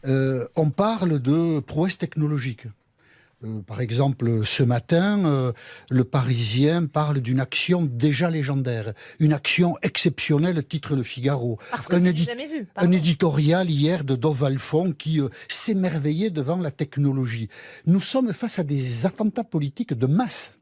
on parle de prouesse technologique. Par exemple, ce matin, le Parisien parle d'une action déjà légendaire, une action exceptionnelle, titre Le Figaro. Parce que c'est du jamais vu. Un éditorial hier de Dov Alphon qui s'émerveillait devant la technologie. Nous sommes face à des attentats politiques de masse,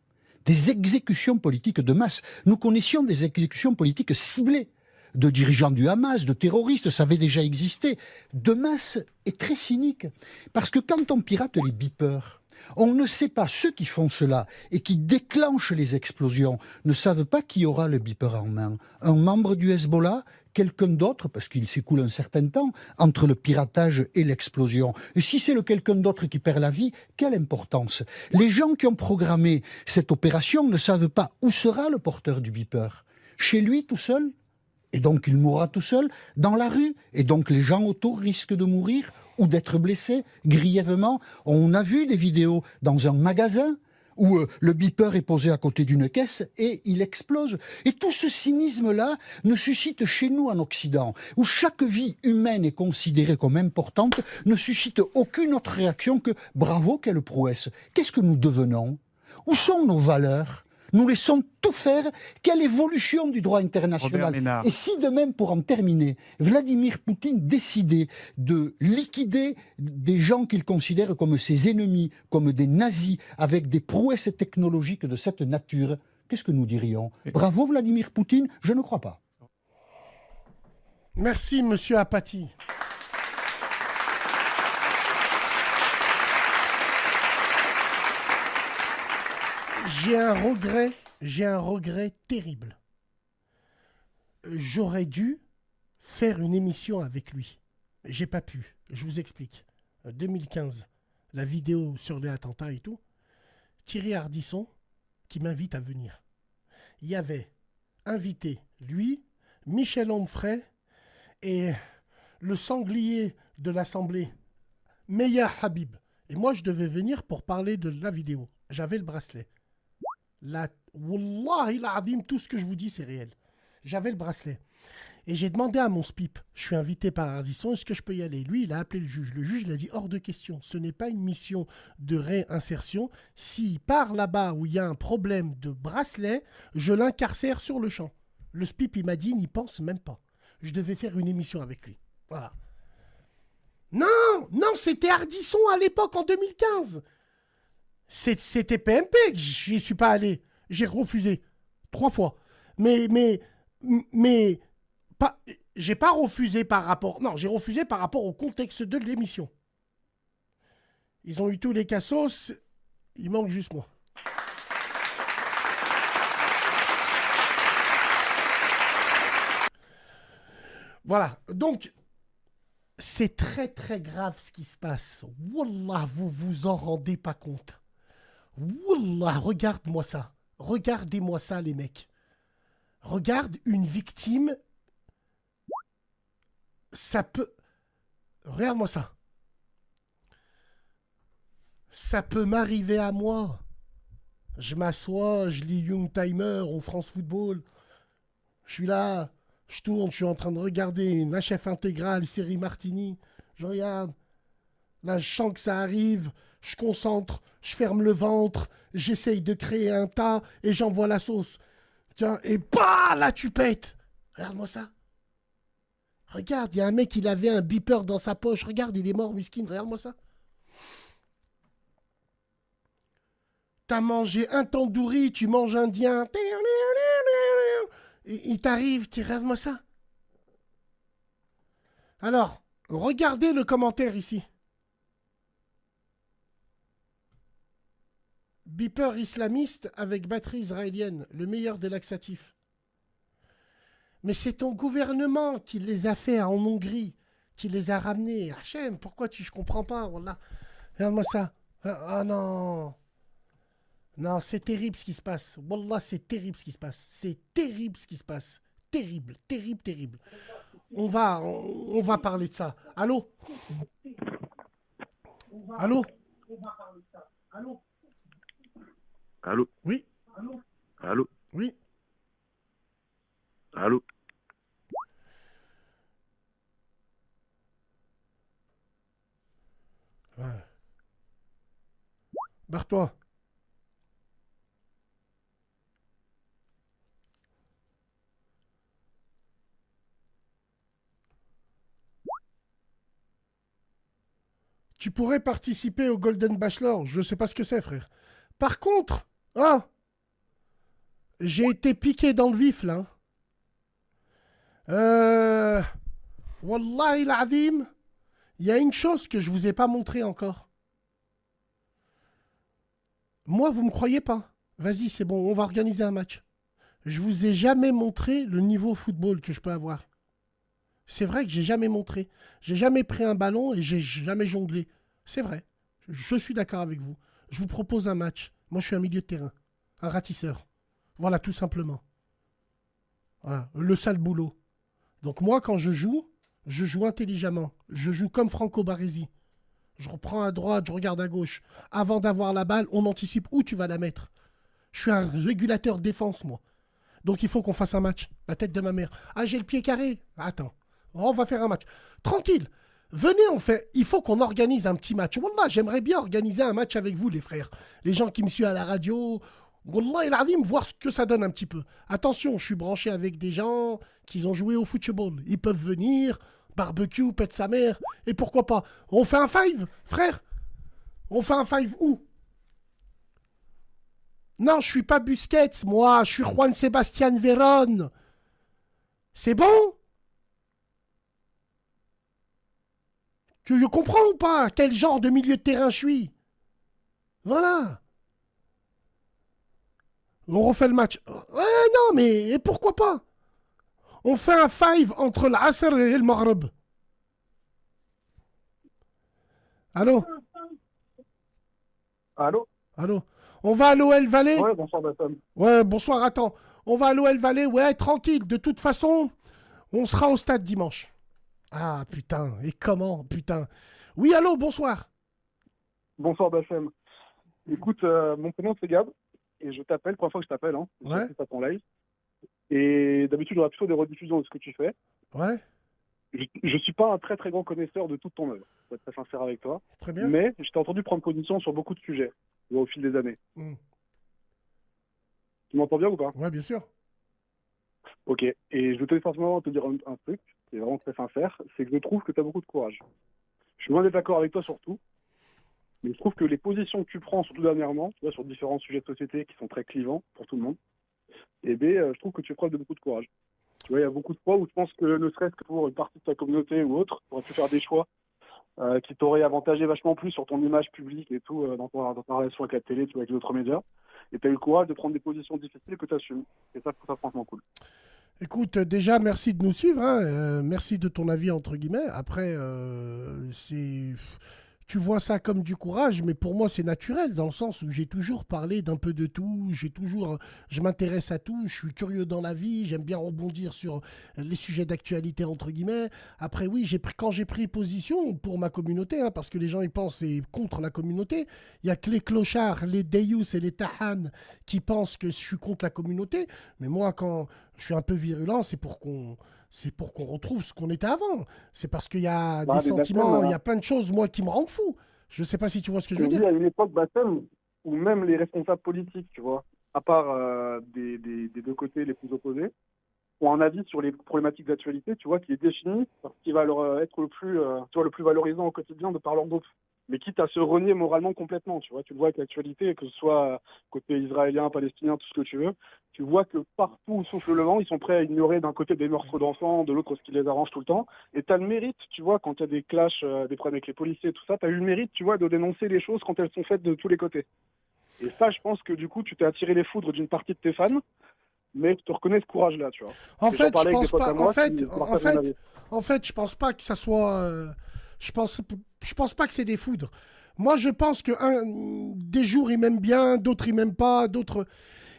des exécutions politiques de masse. Nous connaissions des exécutions politiques ciblées de dirigeants du Hamas, de terroristes, ça avait déjà existé, de masse et très cynique. Parce que quand on pirate les beepers, on ne sait pas, ceux qui font cela et qui déclenchent les explosions ne savent pas qui aura le beeper en main. Un membre du Hezbollah, quelqu'un d'autre, parce qu'il s'écoule un certain temps entre le piratage et l'explosion. Et si c'est le quelqu'un d'autre qui perd la vie, quelle importance? Les gens qui ont programmé cette opération ne savent pas où sera le porteur du beeper. Chez lui tout seul? Et donc il mourra tout seul dans la rue. Et donc les gens autour risquent de mourir ou d'être blessés grièvement. On a vu des vidéos dans un magasin où le beeper est posé à côté d'une caisse et il explose. Et tout ce cynisme-là ne suscite chez nous en Occident, où chaque vie humaine est considérée comme importante, ne suscite aucune autre réaction que « bravo, quelle prouesse ». Qu'est-ce que nous devenons? Où sont nos valeurs? Nous laissons tout faire. Quelle évolution du droit international? Et si de même, pour en terminer, Vladimir Poutine décidait de liquider des gens qu'il considère comme ses ennemis, comme des nazis, avec des prouesses technologiques de cette nature, qu'est-ce que nous dirions? Bravo Vladimir Poutine? Je ne crois pas. Merci, monsieur Apathy. J'ai un regret terrible. J'aurais dû faire une émission avec lui. J'ai pas pu. Je vous explique. 2015, la vidéo sur les attentats et tout. Thierry Ardisson qui m'invite à venir. Il y avait invité lui, Michel Onfray et le sanglier de l'Assemblée, Meya Habib. Et moi, je devais venir pour parler de la vidéo. J'avais le bracelet. Wallahi l'azim, tout ce que je vous dis, c'est réel. J'avais le bracelet. Et j'ai demandé à mon SPIP, je suis invité par Ardisson, est-ce que je peux y aller? Lui, il a appelé le juge. Le juge, il a dit hors de question. Ce n'est pas une mission de réinsertion. S'il part là-bas où il y a un problème de bracelet, je l'incarcère sur le champ. Le SPIP, il m'a dit, n'y pense même pas. Je devais faire une émission avec lui. Voilà. Non, c'était Ardisson à l'époque, en 2015. C'était PMP que j'y suis pas allé. J'ai refusé 3 fois. Mais pas, j'ai pas refusé par rapport. Non, j'ai refusé par rapport au contexte de l'émission. Ils ont eu tous les cassos. Il manque juste moi. Voilà. Donc, c'est très très grave ce qui se passe. Wallah, vous vous en rendez pas compte. Wallah, regarde-moi ça. Regardez-moi ça, les mecs. Regarde une victime. Ça peut... Regarde-moi ça. Ça peut m'arriver à moi. Je m'assois, je lis Young Timer ou France Football. Je suis là, je tourne, je suis en train de regarder une HF intégrale, série Martini. Je regarde. Là, je sens que ça arrive. Je concentre, je ferme le ventre, j'essaye de créer un tas et j'envoie la sauce. Tiens, et bah, là, tu pètes. Regarde-moi ça. Regarde, il y a un mec, il avait un beeper dans sa poche. Regarde, il est mort, miskin. Regarde-moi ça. T'as mangé un tandoori, tu manges indien. Et il t'arrive, regarde-moi ça. Alors, regardez le commentaire ici. Beeper islamiste avec batterie israélienne, le meilleur des laxatifs. Mais c'est ton gouvernement qui les a fait en Hongrie, qui les a ramenés. Hachem, pourquoi je comprends pas, voilà. Regarde-moi ça. Ah non. Non, c'est terrible ce qui se passe. Wallah, c'est terrible ce qui se passe. C'est terrible ce qui se passe. Terrible, terrible, terrible. On va parler de ça. Allô? Allô? Allô? Oui? Allô? Oui? Barre-toi. Tu pourrais participer au Golden Bachelor. Je sais pas ce que c'est, frère. Par contre, ah, j'ai été piqué dans le vif, là. Wallahi l'azim, il y a une chose que je vous ai pas montré encore. Moi, vous me croyez pas. Vas-y, c'est bon, on va organiser un match. Je vous ai jamais montré le niveau football que je peux avoir. C'est vrai que j'ai jamais montré. J'ai jamais pris un ballon et j'ai jamais jonglé. C'est vrai. Je suis d'accord avec vous. Je vous propose un match. Moi, je suis un milieu de terrain. Un ratisseur. Voilà, tout simplement. Voilà, le sale boulot. Donc moi, quand je joue intelligemment. Je joue comme Franco Baresi. Je reprends à droite, je regarde à gauche. Avant d'avoir la balle, on anticipe où tu vas la mettre. Je suis un régulateur défense, moi. Donc il faut qu'on fasse un match. La tête de ma mère. Ah, j'ai le pied carré. Attends. On va faire un match. Tranquille. Venez, on fait. Il faut qu'on organise un petit match. Wallah, j'aimerais bien organiser un match avec vous, les frères. Les gens qui me suivent à la radio. Wallah, il a dit me voir ce que ça donne un petit peu. Attention, je suis branché avec des gens qui ont joué au football. Ils peuvent venir, barbecue, pète sa mère. Et pourquoi pas? On fait un five, frère. On fait un five où? Non, je suis pas Busquets, moi. Je suis Juan Sebastian Veron. C'est bon? Tu comprends ou pas quel genre de milieu de terrain je suis? Voilà. On refait le match. Ouais, non, mais et pourquoi pas? On fait un five entre l'Asr et le Maghreb. Allô? Allô? Allô? On va à l'OL Valley? Ouais, bonsoir, Bassam. Ouais, bonsoir, attends. On va à l'OL Valley? Ouais, tranquille. De toute façon, on sera au stade dimanche. Ah, putain. Et comment, putain? Oui, allô, bonsoir. Bonsoir, Bassam. Écoute, mon prénom, c'est Gab. Et je t'appelle, première fois que je t'appelle, hein. Ouais. C'est pas ton live. Et d'habitude, j'aurai plutôt des rediffusions de ce que tu fais. Ouais, Je suis pas un très très grand connaisseur de toute ton œuvre, pour être très sincère avec toi. très bien. Mais je t'ai entendu prendre position sur beaucoup de sujets au fil des années. Mm. Tu m'entends bien ou pas? Ouais, bien sûr. Ok. Et je tenais forcément te dire un truc, qui est vraiment très sincère, c'est que je trouve que tu as beaucoup de courage. Je suis loin d'être d'accord avec toi sur tout, mais je trouve que les positions que tu prends, surtout dernièrement, tu vois, sur différents sujets de société qui sont très clivants pour tout le monde, eh bien, je trouve que tu es preuve de beaucoup de courage. Tu vois, il y a beaucoup de fois où je pense que ne serait-ce que pour une partie de ta communauté ou autre, tu aurais pu faire des choix qui t'auraient avantagé vachement plus sur ton image publique et tout, dans ta relation avec la télé, tu vois, avec les autres médias. Et tu as eu le courage de prendre des positions difficiles que tu assumes. Et ça, je trouve ça franchement cool. Écoute, déjà, merci de nous suivre. Hein. Merci de ton avis, entre guillemets. Après, tu vois ça comme du courage, mais pour moi, c'est naturel, dans le sens où j'ai toujours parlé d'un peu de tout. Je m'intéresse à tout. Je suis curieux dans la vie. J'aime bien rebondir sur les sujets d'actualité, entre guillemets. Après, oui, quand j'ai pris position pour ma communauté, hein, parce que les gens, ils pensent c'est contre la communauté. Il y a que les clochards, les deyous et les tahan qui pensent que je suis contre la communauté. Mais moi, quand je suis un peu virulent, c'est pour qu'on retrouve ce qu'on était avant. C'est parce qu'il y a des sentiments, il y a plein de choses, moi, qui me rendent fou. Je ne sais pas si tu vois ce que je veux dire. Il y a une époque, Bassem, où même les responsables politiques, tu vois, à part des deux côtés les plus opposés, ont un avis sur les problématiques d'actualité, tu vois, qui est défini par ce qui va leur être le plus valorisant au quotidien de par leur groupe. Mais quitte à se renier moralement complètement, tu vois. Tu le vois avec l'actualité, que ce soit côté israélien, palestinien, tout ce que tu veux, tu vois que partout où souffle le vent, ils sont prêts à ignorer d'un côté des meurtres d'enfants, de l'autre ce qui les arrange tout le temps. Et tu as le mérite, tu vois, quand il y a des clashs, des problèmes avec les policiers, tout ça, tu as eu le mérite, tu vois, de dénoncer les choses quand elles sont faites de tous les côtés. Et ça, je pense que du coup, tu t'es attiré les foudres d'une partie de tes fans, mais tu te reconnais ce courage-là, tu vois. En Et fait, j'en parlais je avec des pense potes pas. à moi qui partagent mon avis. En fait, je pense pas que ça soit. Je pense pas que c'est des foudres. Moi, je pense que des jours ils m'aiment bien, d'autres ils m'aiment pas, d'autres.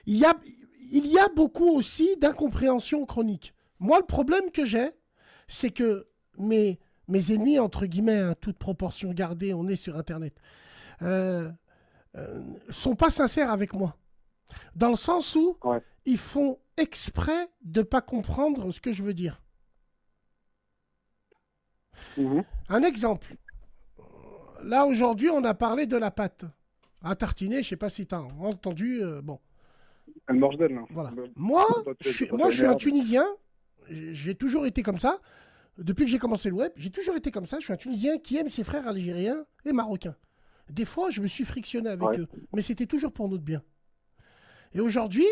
Il y a beaucoup aussi d'incompréhension chronique. Moi, le problème que j'ai, c'est que mes ennemis, entre guillemets, hein, toute proportion gardée, on est sur Internet, sont pas sincères avec moi. Dans le sens où Ouais. ils font exprès de pas comprendre ce que je veux dire. Mhm. Un exemple. Là, aujourd'hui, on a parlé de la pâte. à tartiner. Je sais pas si tu as entendu. Bon, Elle mange d'elle, là. voilà. Moi, je suis un Tunisien. J'ai toujours été comme ça. Depuis que j'ai commencé le web, j'ai toujours été comme ça. Je suis un Tunisien qui aime ses frères algériens et marocains. Des fois, je me suis frictionné avec eux, mais c'était toujours pour notre bien. Et aujourd'hui,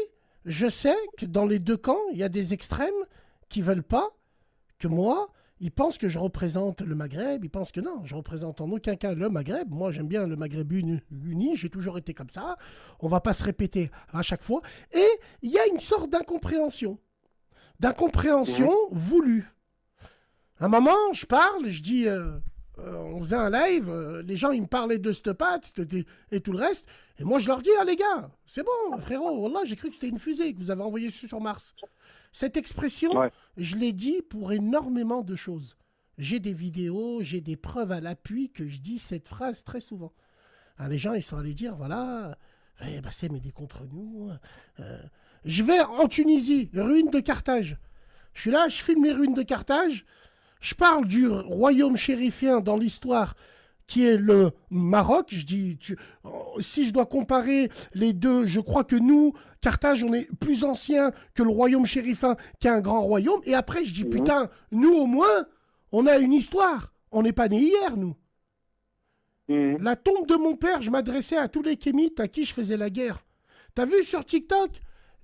je sais que dans les deux camps, il y a des extrêmes qui ne veulent pas que moi, ils pensent que je représente le Maghreb. Ils pensent que non, je représente en aucun cas le Maghreb. Moi, j'aime bien le Maghreb uni. J'ai toujours été comme ça. On ne va pas se répéter à chaque fois. Et il y a une sorte d'incompréhension. D'incompréhension voulue. À un moment, je parle, je dis, on faisait un live, les gens, ils me parlaient de Stepat et tout le reste. Et moi, je leur dis, ah les gars, c'est bon, frérot, wallah, j'ai cru que c'était une fusée que vous avez envoyée sur Mars. Cette expression, je l'ai dit pour énormément de choses. J'ai des vidéos, j'ai des preuves à l'appui que je dis cette phrase très souvent. Alors, les gens, ils sont allés dire, voilà, c'est m'aider contre nous. Je vais en Tunisie, ruine de Carthage. Je suis là, je filme les ruines de Carthage. Je parle du royaume chérifien dans l'histoire qui est le Maroc. Je dis, si je dois comparer les deux, je crois que nous, Carthage, on est plus ancien que le royaume chérifin qui est un grand royaume. Et après, je dis, putain, nous au moins, on a une histoire. On n'est pas nés hier, nous. La tombe de mon père, je m'adressais à tous les kémites à qui je faisais la guerre. T'as vu sur TikTok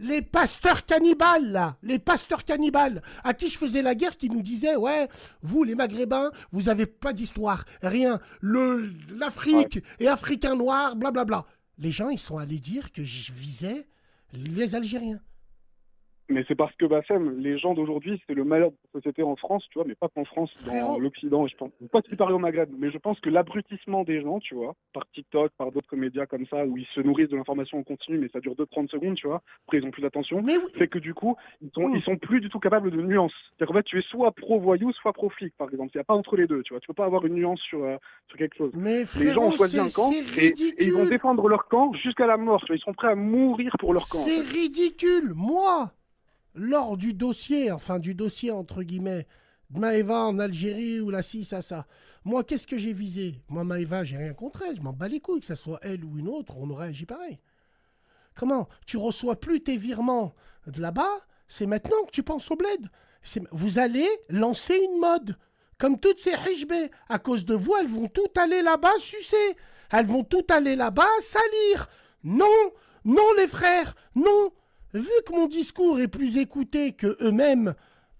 les pasteurs cannibales, là, les pasteurs cannibales, à qui je faisais la guerre, qui nous disaient, ouais, vous, les Maghrébins, vous n'avez pas d'histoire, rien. L'Afrique et Africains noirs, blablabla. Les gens, ils sont allés dire que je visais les Algériens. Mais c'est parce que, Bassem, les gens d'aujourd'hui, c'est le malheur de la société en France, tu vois, mais pas qu'en France, dans l'Occident, je pense. Pas ce qui paraît au Maghreb, mais je pense que l'abrutissement des gens, tu vois, par TikTok, par d'autres médias comme ça, où ils se nourrissent de l'information en continu, mais ça dure 2-30 secondes, tu vois, après ils ont plus d'attention, fait que du coup, ils sont plus du tout capables de nuance. C'est-à-dire qu'en fait, tu es soit pro-voyou, soit pro-flic, par exemple. Il n'y a pas entre les deux, tu vois. Tu peux pas avoir une nuance sur quelque chose. Mais frérot, les gens ont choisi un camp et ils vont défendre leur camp jusqu'à la mort. Tu vois, ils sont prêts à mourir pour leur camp. C'est ridicule. Moi, lors du dossier entre guillemets, de Maëva en Algérie ou la ça. Moi, qu'est-ce que j'ai visé? Moi, Maëva, j'ai rien contre elle. Je m'en bats les couilles, que ce soit elle ou une autre, on aurait agi pareil. Comment? Tu reçois plus tes virements de là-bas, c'est maintenant que tu penses au bled. Vous allez lancer une mode. Comme toutes ces hijbés. À cause de vous, elles vont tout aller là-bas sucer. Elles vont tout aller là-bas salir. Non, non les frères, non. Vu que mon discours est plus écouté que eux-mêmes,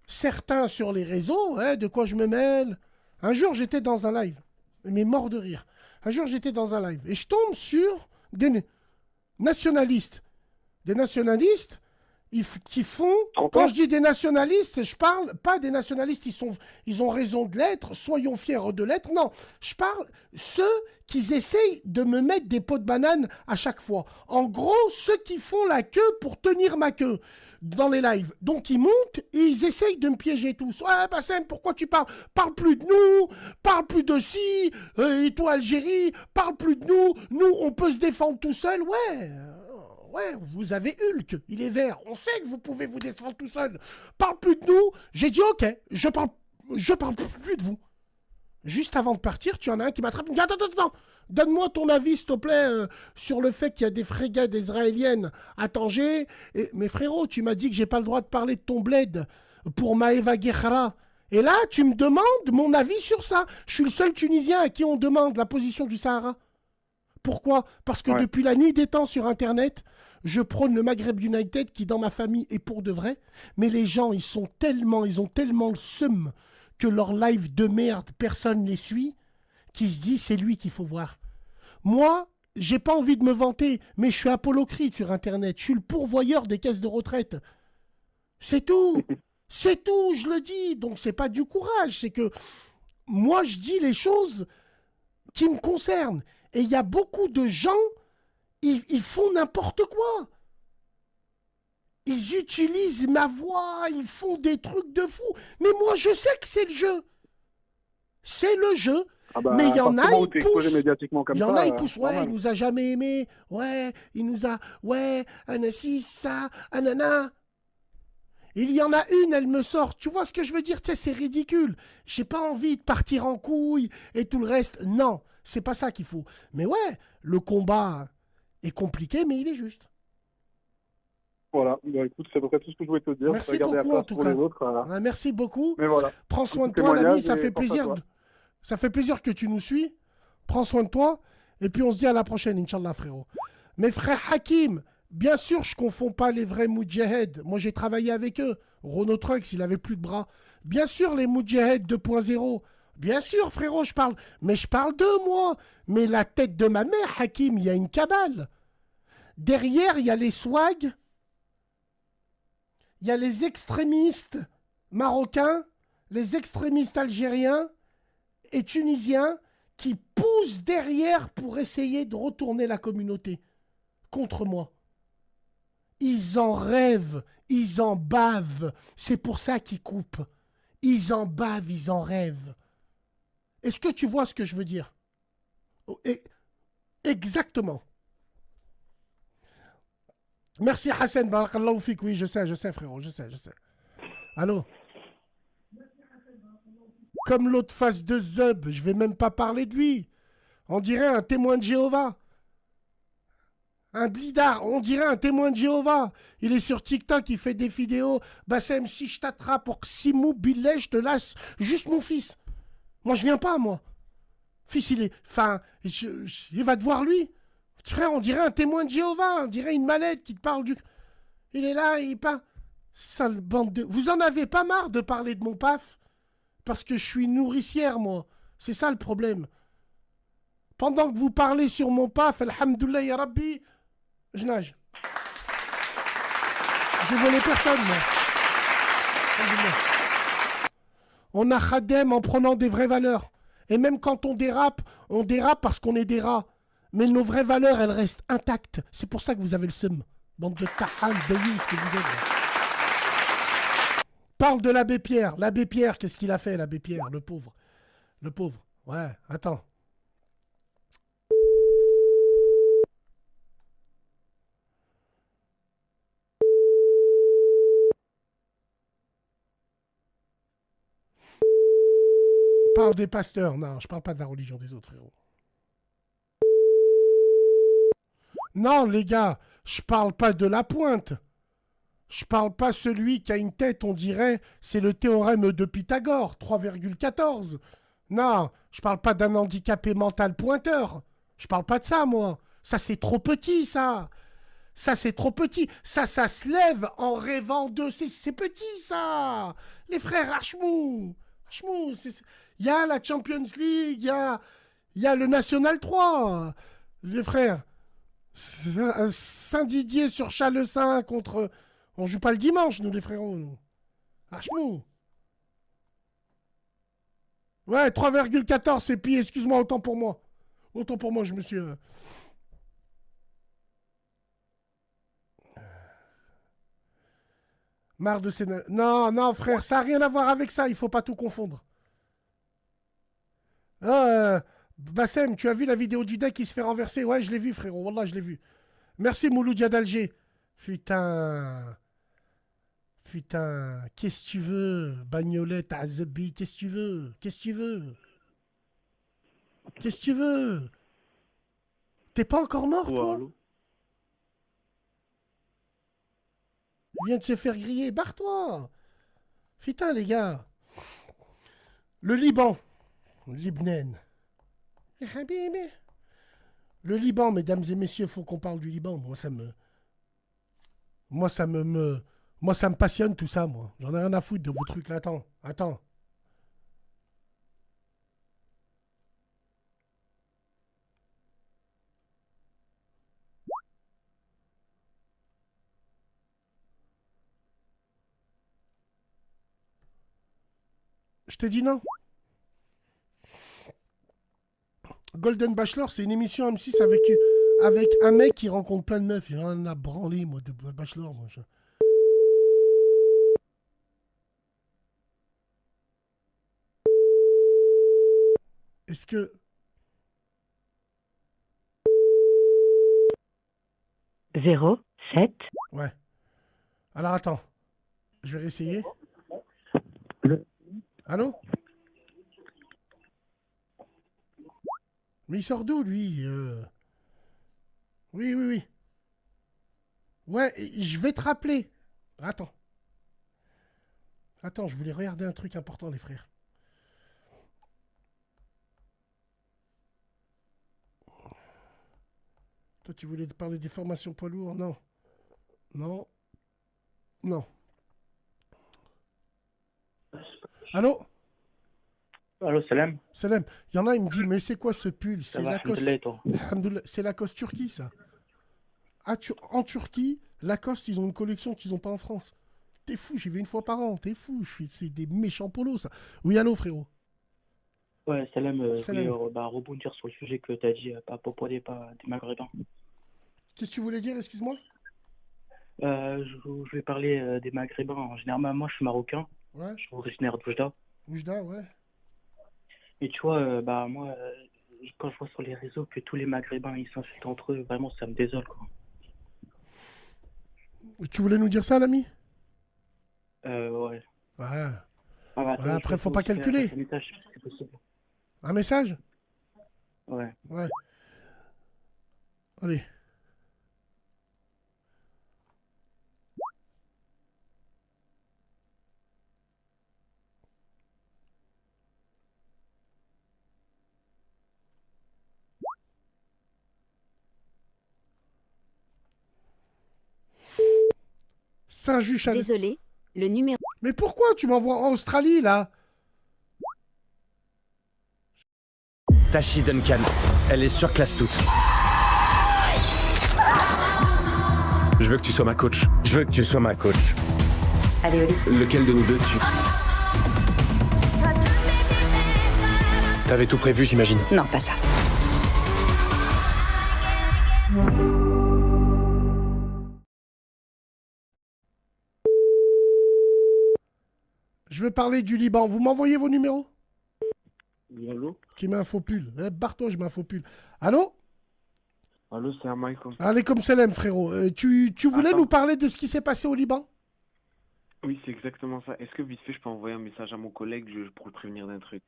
certains sur les réseaux, de quoi je me mêle. Un jour, j'étais dans un live, mais mort de rire. Un jour, j'étais dans un live et je tombe sur des nationalistes. Des nationalistes qui font... Quand je dis des nationalistes, je parle pas des nationalistes, ils ont raison de l'être, soyons fiers de l'être. Non, je parle ceux qui essayent de me mettre des pots de banane à chaque fois. En gros, ceux qui font la queue pour tenir ma queue dans les lives. Donc, ils montent et ils essayent de me piéger tous. Ouais, Bassem, pourquoi tu parles? Parle plus de nous, parle plus de si, et toi, Algérie, parle plus de nous. Nous, on peut se défendre tout seul. Ouais, vous avez Hulk, il est vert. On sait que vous pouvez vous défendre tout seul. Parle plus de nous. J'ai dit, ok, je parle plus de vous. Juste avant de partir, tu en as un qui m'attrape. Il me dit, attends. Donne-moi ton avis, s'il te plaît, sur le fait qu'il y a des frégates israéliennes à Tanger. Mais frérot, tu m'as dit que j'ai pas le droit de parler de ton bled pour Maëva Guerra. Et là, tu me demandes mon avis sur ça. Je suis le seul Tunisien à qui on demande la position du Sahara. Pourquoi? Parce que depuis la nuit des temps sur Internet, je prône le Maghreb United qui, dans ma famille, est pour de vrai. Mais les gens, ils ont tellement le seum que leur live de merde, personne ne les suit, qui se dit c'est lui qu'il faut voir. Moi, j'ai pas envie de me vanter, mais je suis apolocrite sur Internet. Je suis le pourvoyeur des caisses de retraite. C'est tout. C'est tout, je le dis. Donc, c'est pas du courage. C'est que moi, je dis les choses qui me concernent. Et il y a beaucoup de gens, ils font n'importe quoi. Ils utilisent ma voix, ils font des trucs de fou. Mais moi, je sais que c'est le jeu. C'est le jeu. Mais il y en a, ils poussent. Il y en a, ils poussent. Ouais, il nous a jamais aimés. Ouais, il nous a... Ouais, anassi, ça, anana. Il y en a une, elle me sort. Tu vois ce que je veux dire? Tu sais, c'est ridicule. J'ai pas envie de partir en couille et tout le reste. Non, c'est pas ça qu'il faut. Mais ouais, le combat, est compliqué, mais il est juste. Voilà, bah, écoute, c'est à peu près tout ce que je voulais te dire. Merci Je vais garder la beaucoup, en place tout pour cas. les autres. Ouais, merci beaucoup. Mais voilà. Prends soin de Petit toi, l'ami. témoignage Ça et fait pense à plaisir. toi. Ça fait plaisir que tu nous suis. Prends soin de toi. Et puis on se dit à la prochaine, Inch'Allah, frérot. Mes frères Hakim, bien sûr, je confonds pas les vrais Moudjahed. Moi, j'ai travaillé avec eux. Renault Trucks, il avait plus de bras. Bien sûr, les Moudjahed 2.0. Bien sûr, frérot, je parle. Mais je parle d'eux, moi. Mais la tête de ma mère, Hakim, il y a une cabale. Derrière, il y a les swags. Il y a les extrémistes marocains, les extrémistes algériens et tunisiens qui poussent derrière pour essayer de retourner la communauté contre moi. Ils en rêvent, ils en bavent. C'est pour ça qu'ils coupent. Ils en bavent, ils en rêvent. Est-ce que tu vois ce que je veux dire? Exactement. Merci Hassan, barakallahu fik. Oui, je sais, frérot, je sais. Allô? Comme l'autre face de Zub, je vais même pas parler de lui. On dirait un témoin de Jéhovah. Un blidard, on dirait un témoin de Jéhovah. Il est sur TikTok, il fait des vidéos. Bassem, si je t'attrape pour que Simou Billet, je te laisse juste mon fils. Moi, je viens pas, moi. Fils, il est... Enfin, il va te voir, lui. Frère, on dirait un témoin de Jéhovah. On dirait une mallette qui te parle du... Il est là, il parle... Sale bande de... Vous en avez pas marre de parler de mon paf? Parce que je suis nourricière, moi. C'est ça le problème. Pendant que vous parlez sur mon paf, alhamdoulilah ya Rabbi, je nage. Je volais personne, moi. Alhamdoulilah. On a khadem en prenant des vraies valeurs. Et même quand on dérape parce qu'on est des rats. Mais nos vraies valeurs, elles restent intactes. C'est pour ça que vous avez le seum. Bande de tahal, de yous que vous êtes. Parle de l'abbé Pierre. L'abbé Pierre, qu'est-ce qu'il a fait, l'abbé Pierre, le pauvre? Le pauvre. Ouais, attends. Parle des pasteurs. Non, je parle pas de la religion des autres, frérot. Non, les gars, je parle pas de la pointe. Je parle pas celui qui a une tête, on dirait, c'est le théorème de Pythagore, 3,14. Non, je parle pas d'un handicapé mental pointeur. Je parle pas de ça, moi. Ça, c'est trop petit, ça. Ça, c'est trop petit. Ça se lève en rêvant de... C'est petit, ça. Les frères Hachmou. Hachmou, il y a la Champions League, il y a le National 3. Les frères, Saint-Didier sur Chalessin contre... On joue pas le dimanche, nous, les frérots. Nous. Hachmou. Ouais, 3,14, et puis, excuse-moi, autant pour moi. Autant pour moi, je me suis... Marre de ces... Non, non, frère, ça n'a rien à voir avec ça, il faut pas tout confondre. Bassem, tu as vu la vidéo du deck qui se fait renverser? Ouais, je l'ai vu, frérot, wallah, je l'ai vu. Merci, Mouloudia d'Alger. Putain... Putain, qu'est-ce que tu veux? Bagnolette, Azabi, qu'est-ce que tu veux? Qu'est-ce que tu veux? Qu'est-ce que tu veux? T'es pas encore mort, toi? Allô. Il vient de se faire griller, barre-toi! Putain, les gars. Le Liban. Libnen. Le Liban, mesdames et messieurs, faut qu'on parle du Liban. Moi, ça me passionne tout ça, moi. J'en ai rien à foutre de vos trucs là. Attends. Je te dis non. Golden Bachelor, c'est une émission M6 avec un mec qui rencontre plein de meufs. Il en a branlé, moi, de Bachelor. Moi, Est-ce que... 07. Ouais. Alors, attends. Je vais réessayer. Allô? Mais il sort d'où, lui? Oui, oui, oui. Ouais, je vais te rappeler. Attends. Attends, je voulais regarder un truc important, les frères. Toi, tu voulais te parler des formations poids lourds? Non. Non. Non. Allô? Allô, salam. Salem, il y en a, il me dit, mais c'est quoi ce pull? Ça C'est va, Lacoste. alhamdoulilah, et toi? Alhamdoulilah, c'est Lacoste Turquie, ça. En Turquie, Lacoste, ils ont une collection qu'ils n'ont pas en France. T'es fou, j'y vais une fois par an. T'es fou, c'est des méchants polos, ça. Oui, allô, frérot. Ouais, salam. Salam. Bah, rebondir sur le sujet que t'as dit, pas propos des Maghrébins. Qu'est-ce que tu voulais dire, excuse-moi? Je vais parler des Maghrébins. En général, moi, je suis marocain. Ouais, Je suis originaire d'Oujda. Oujda, ouais. Et tu vois, bah, moi, quand je vois sur les réseaux que tous les Maghrébins, ils s'insultent entre eux, vraiment, ça me désole, quoi. Tu voulais nous dire ça, l'ami? Ouais. Ouais. Ah, bah, attends, Ouais, après, je faut vais pas aussi calculer. faire un message, si c'est possible. Un message? Ouais. Ouais. Allez. Saint-Just. Désolé, le numéro. Mais pourquoi tu m'envoies en Australie, là? Tashi Duncan, elle est surclasse toute. Je veux que tu sois ma coach. Je veux que tu sois ma coach. Allez, Oli. Lequel de nous deux tu... T'avais tout prévu, j'imagine. Non, pas ça. Je veux parler du Liban. Vous m'envoyez vos numéros? Oui, allô? Qui met un faux pull. Barre-toi, je mets un faux pull. Allô? Allô, c'est Michael. Allez, comme Salem, frérot. Tu voulais Attends. nous parler de ce qui s'est passé au Liban? Oui, c'est exactement ça. Est-ce que vite fait, je peux envoyer un message à mon collègue pour le prévenir d'un truc?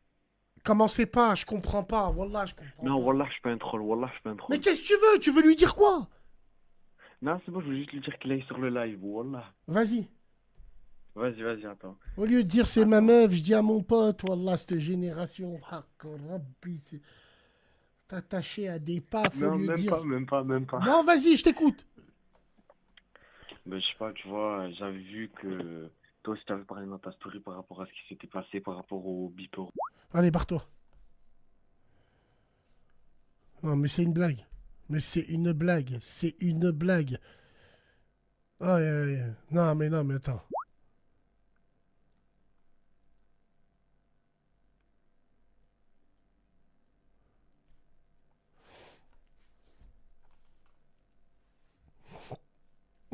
Commencez pas, je comprends pas. Wallah, je comprends Non, pas. Wallah, je suis pas un troll. Wallah, je suis pas un troll. Mais qu'est-ce que tu veux? Tu veux lui dire quoi? Non, c'est bon, je veux juste lui dire qu'il aille sur le live. Wallah. Vas-y. Vas-y, vas-y, attends. Au lieu de dire c'est ma meuf, je dis à mon pote, Wallah, cette génération. Rabbi, c'est attaché à des pafs au Non, lieu de même dire. pas, même pas, même pas. Non, vas-y, je t'écoute. Ben, je sais pas, tu vois, j'avais vu que toi aussi t'avais parlé dans ta story par rapport à ce qui s'était passé, par rapport au beeper. Allez, barre-toi. Non, mais c'est une blague. Mais c'est une blague. C'est une blague. Aïe, aïe, aïe. Non, mais attends.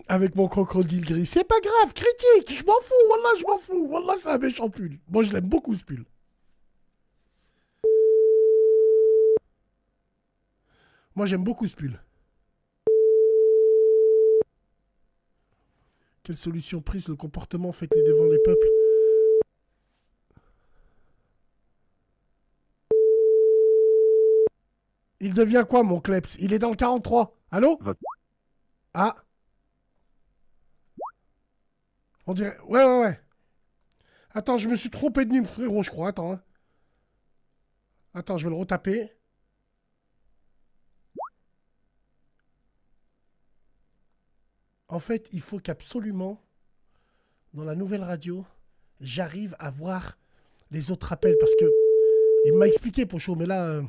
Avec mon crocodile gris. C'est pas grave, critique. Je m'en fous, wallah, je m'en fous. Wallah, c'est un méchant pull. Moi, je l'aime beaucoup, ce pull. Moi, j'aime beaucoup ce pull. Quelle solution prise? Le comportement fait-il devant les peuples? Il devient quoi, mon kleps? Il est dans le 43. Allô? Ah. On dirait... Ouais. Attends, je me suis trompé de numéro, frérot, je crois. Attends. Hein. Attends, je vais le retaper. En fait, il faut qu'absolument, dans la nouvelle radio, j'arrive à voir les autres appels. Parce que il m'a expliqué, Pocho, mais là...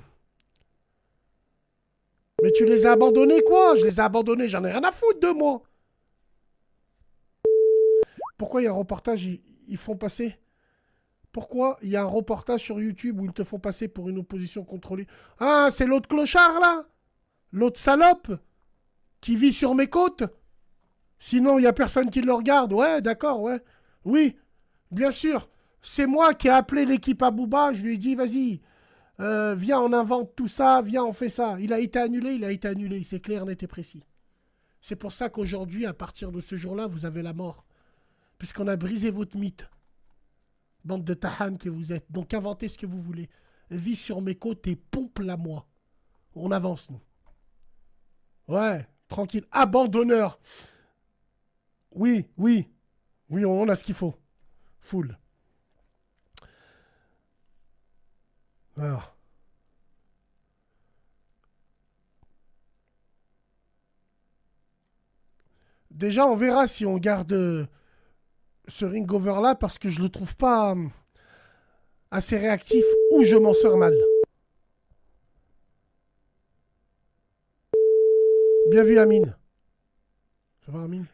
Mais tu les as abandonnés, quoi? Je les ai abandonnés, j'en ai rien à foutre de moi. Pourquoi il y a un reportage, ils font passer... Pourquoi il y a un reportage sur YouTube où ils te font passer pour une opposition contrôlée? Ah, c'est l'autre clochard, là? L'autre salope qui vit sur mes côtes? Sinon, il n'y a personne qui le regarde. Ouais, d'accord, ouais. Oui, bien sûr. C'est moi qui ai appelé l'équipe à Booba. Je lui ai dit, vas-y, viens, on invente tout ça, viens, on fait ça. Il a été annulé. C'est clair, net et précis. C'est pour ça qu'aujourd'hui, à partir de ce jour-là, vous avez la mort. Puisqu'on a brisé votre mythe. Bande de tahan que vous êtes. Donc, inventez ce que vous voulez. Vis sur mes côtes et pompe-la moi. On avance, nous. Ouais, tranquille. Abandonneur. Oui, oui. Oui, on a ce qu'il faut. Full. Alors. Déjà, on verra si on garde ce ringover là parce que je le trouve pas assez réactif ou je m'en sors mal. Bien vu, Amine. Ça va, Amine?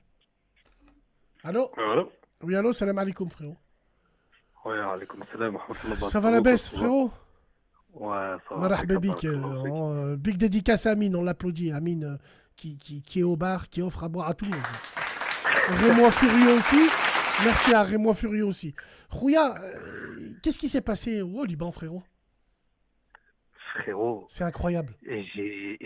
Allô? Allô? Oui, allô, salam alaikum, frérot. Ouais, alaikum salam, wa rahmatullah, Ça va la baisse, ça va? frérot? Ouais, ça va. Marhaba impeccable, bik, big dédicace à Amine, on l'applaudit. Amine qui est au bar, qui offre à boire à tout le monde. Rémois Furieux aussi. Merci à Rémois Furieux aussi. Rouya, qu'est-ce qui s'est passé au Liban, frérot? Frérot, C'est incroyable. j'ai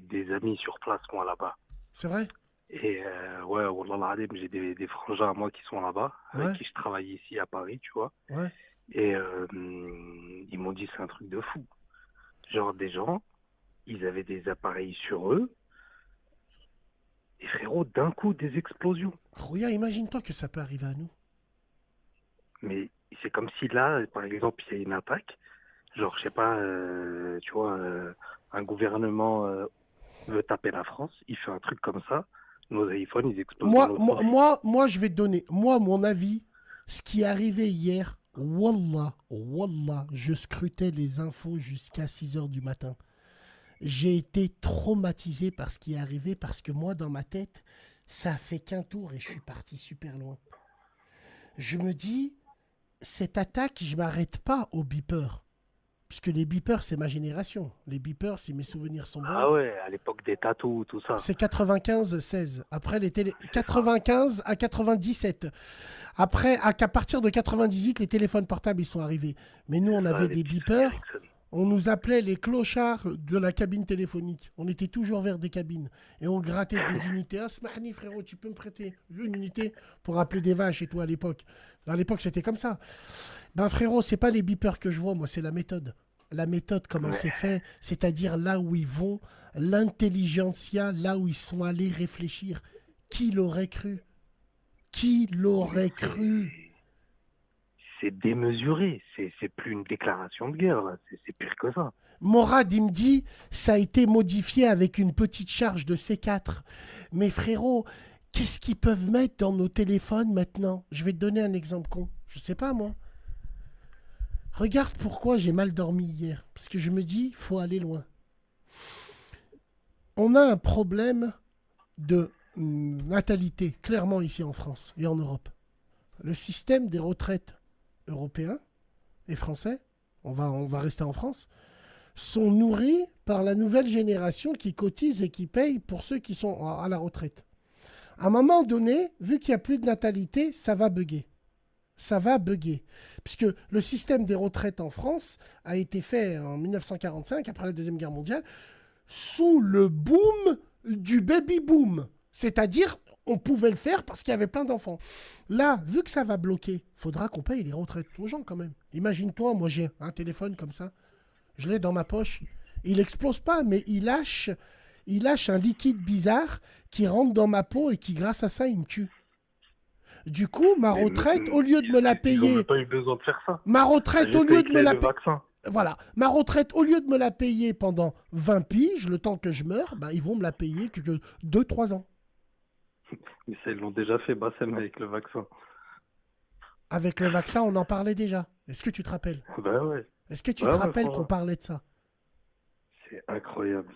des amis sur place, moi, là-bas. C'est vrai? Et ouais, wallah al j'ai des frangins à moi qui sont là-bas, Ouais. avec qui je travaille ici à Paris, tu vois. Ouais. Et ils m'ont dit c'est un truc de fou. Genre des gens, ils avaient des appareils sur eux. Et frérot, d'un coup, des explosions. Rouya, imagine-toi que ça peut arriver à nous. Mais c'est comme si là, par exemple, il y a une attaque. Genre, je sais pas, tu vois, un gouvernement veut taper la France, il fait un truc comme ça, nos iPhones, ils explosent dans notre office. Moi, je vais te donner, mon avis. Ce qui est arrivé hier, wallah, je scrutais les infos jusqu'à 6 h du matin. J'ai été traumatisé par ce qui est arrivé parce que moi, dans ma tête, ça a fait qu'un tour et je suis parti super loin. Je me dis, cette attaque, je m'arrête pas aux beepers. Puisque les beepers, c'est ma génération. Les beepers, si mes souvenirs sont bons, Ah ouais, à l'époque des tatous, tout ça. c'est 95-16. Après, les 95 à 97. Après, qu'à partir de 98, les téléphones portables, ils sont arrivés. Mais nous, on avait des beepers. On nous appelait les clochards de la cabine téléphonique. On était toujours vers des cabines. Et on grattait des unités. Ah, Smahni, frérot, tu peux me prêter une unité pour appeler des vaches et tout à l'époque. À l'époque, c'était comme ça. Ben, frérot, c'est pas les beepers que je vois, moi, c'est la méthode. La méthode, comment c'est fait, c'est-à-dire là où ils vont, l'intelligentsia, là où ils sont allés réfléchir. Qui l'aurait cru? Qui l'aurait cru? C'est démesuré, c'est plus une déclaration de guerre, là. C'est pire que ça. Morad, il me dit, ça a été modifié avec une petite charge de C4. Mais frérot, qu'est-ce qu'ils peuvent mettre dans nos téléphones maintenant? Je vais te donner un exemple con. Je sais pas, moi. Regarde pourquoi j'ai mal dormi hier. Parce que je me dis, faut aller loin. On a un problème de natalité, clairement ici en France et en Europe. Le système des retraites européens et français, on va rester en France, sont nourris par la nouvelle génération qui cotise et qui paye pour ceux qui sont à la retraite. À un moment donné, vu qu'il n'y a plus de natalité, ça va bugger. Ça va bugger. Puisque le système des retraites en France a été fait en 1945, après la Deuxième Guerre mondiale, sous le boom du baby-boom. C'est-à-dire, on pouvait le faire parce qu'il y avait plein d'enfants. Là, vu que ça va bloquer, il faudra qu'on paye les retraites aux gens quand même. Imagine-toi, moi j'ai un téléphone comme ça, je l'ai dans ma poche, il n'explose pas, mais il lâche un liquide bizarre qui rentre dans ma peau et qui, grâce à ça, il me tue. Du coup, ma retraite, au lieu de me la Ils payer... ont même pas eu besoin de faire ça. Ma retraite, au lieu de me la payer... vaccin. Voilà. Ma retraite, au lieu de me la payer pendant 20 piges, le temps que je meurs, bah, ils vont me la payer que 2-3 ans. Mais ça, ils l'ont déjà fait, Bassem, avec le vaccin. Avec le vaccin, on en parlait déjà. Est-ce que tu te rappelles? Bah ouais, Est-ce que tu Ouais, te ouais, rappelles franchement. qu'on parlait de ça? c'est incroyable.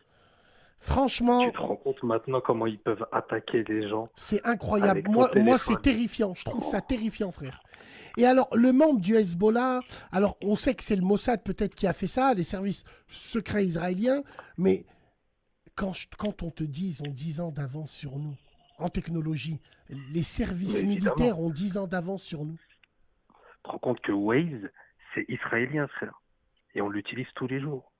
Franchement, Tu te rends compte maintenant comment ils peuvent attaquer les gens? c'est incroyable. Avec ton Moi, téléphone. c'est terrifiant. Je trouve ça terrifiant, frère. Et alors, le membre du Hezbollah, alors on sait que c'est le Mossad peut-être qui a fait ça, les services secrets israéliens, mais quand on te dit, ils ont 10 ans d'avance sur nous en technologie, les services Mais évidemment. militaires ont 10 ans d'avance sur nous. Tu te rends compte que Waze, c'est israélien, frère. Et on l'utilise tous les jours.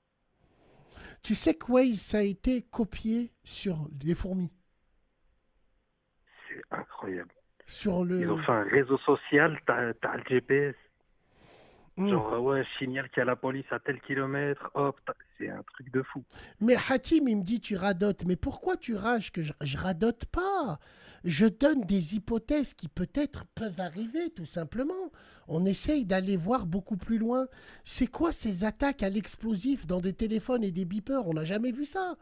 Tu sais que Waze, ça a été copié sur les fourmis. C'est incroyable. Sur le... Ils ont fait un réseau social, t'as le GPS. Genre, ouais, je signale qu'il y a la police à tel kilomètre, hop, c'est un truc de fou. Mais Hatim, il me dit tu radotes. Mais pourquoi tu rages que je radote pas? Je donne des hypothèses qui peut-être peuvent arriver, tout simplement. On essaye d'aller voir beaucoup plus loin. C'est quoi ces attaques à l'explosif dans des téléphones et des beepers? On n'a jamais vu ça.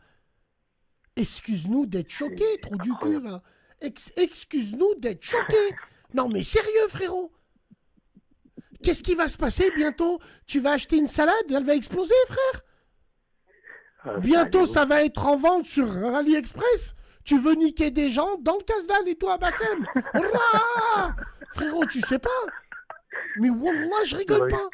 Excuse-nous d'être choqués, trou du cul, incroyable. va. Excuse-nous d'être choqués. Non, mais sérieux, frérot. Qu'est-ce qui va se passer bientôt? Tu vas acheter une salade, elle va exploser, frère. Ah, Bientôt, c'est ça va être en vente sur AliExpress. Tu veux niquer des gens dans le casse-dalle et toi, Bassem? Rah frérot, tu sais pas. Mais wallah, je rigole pas.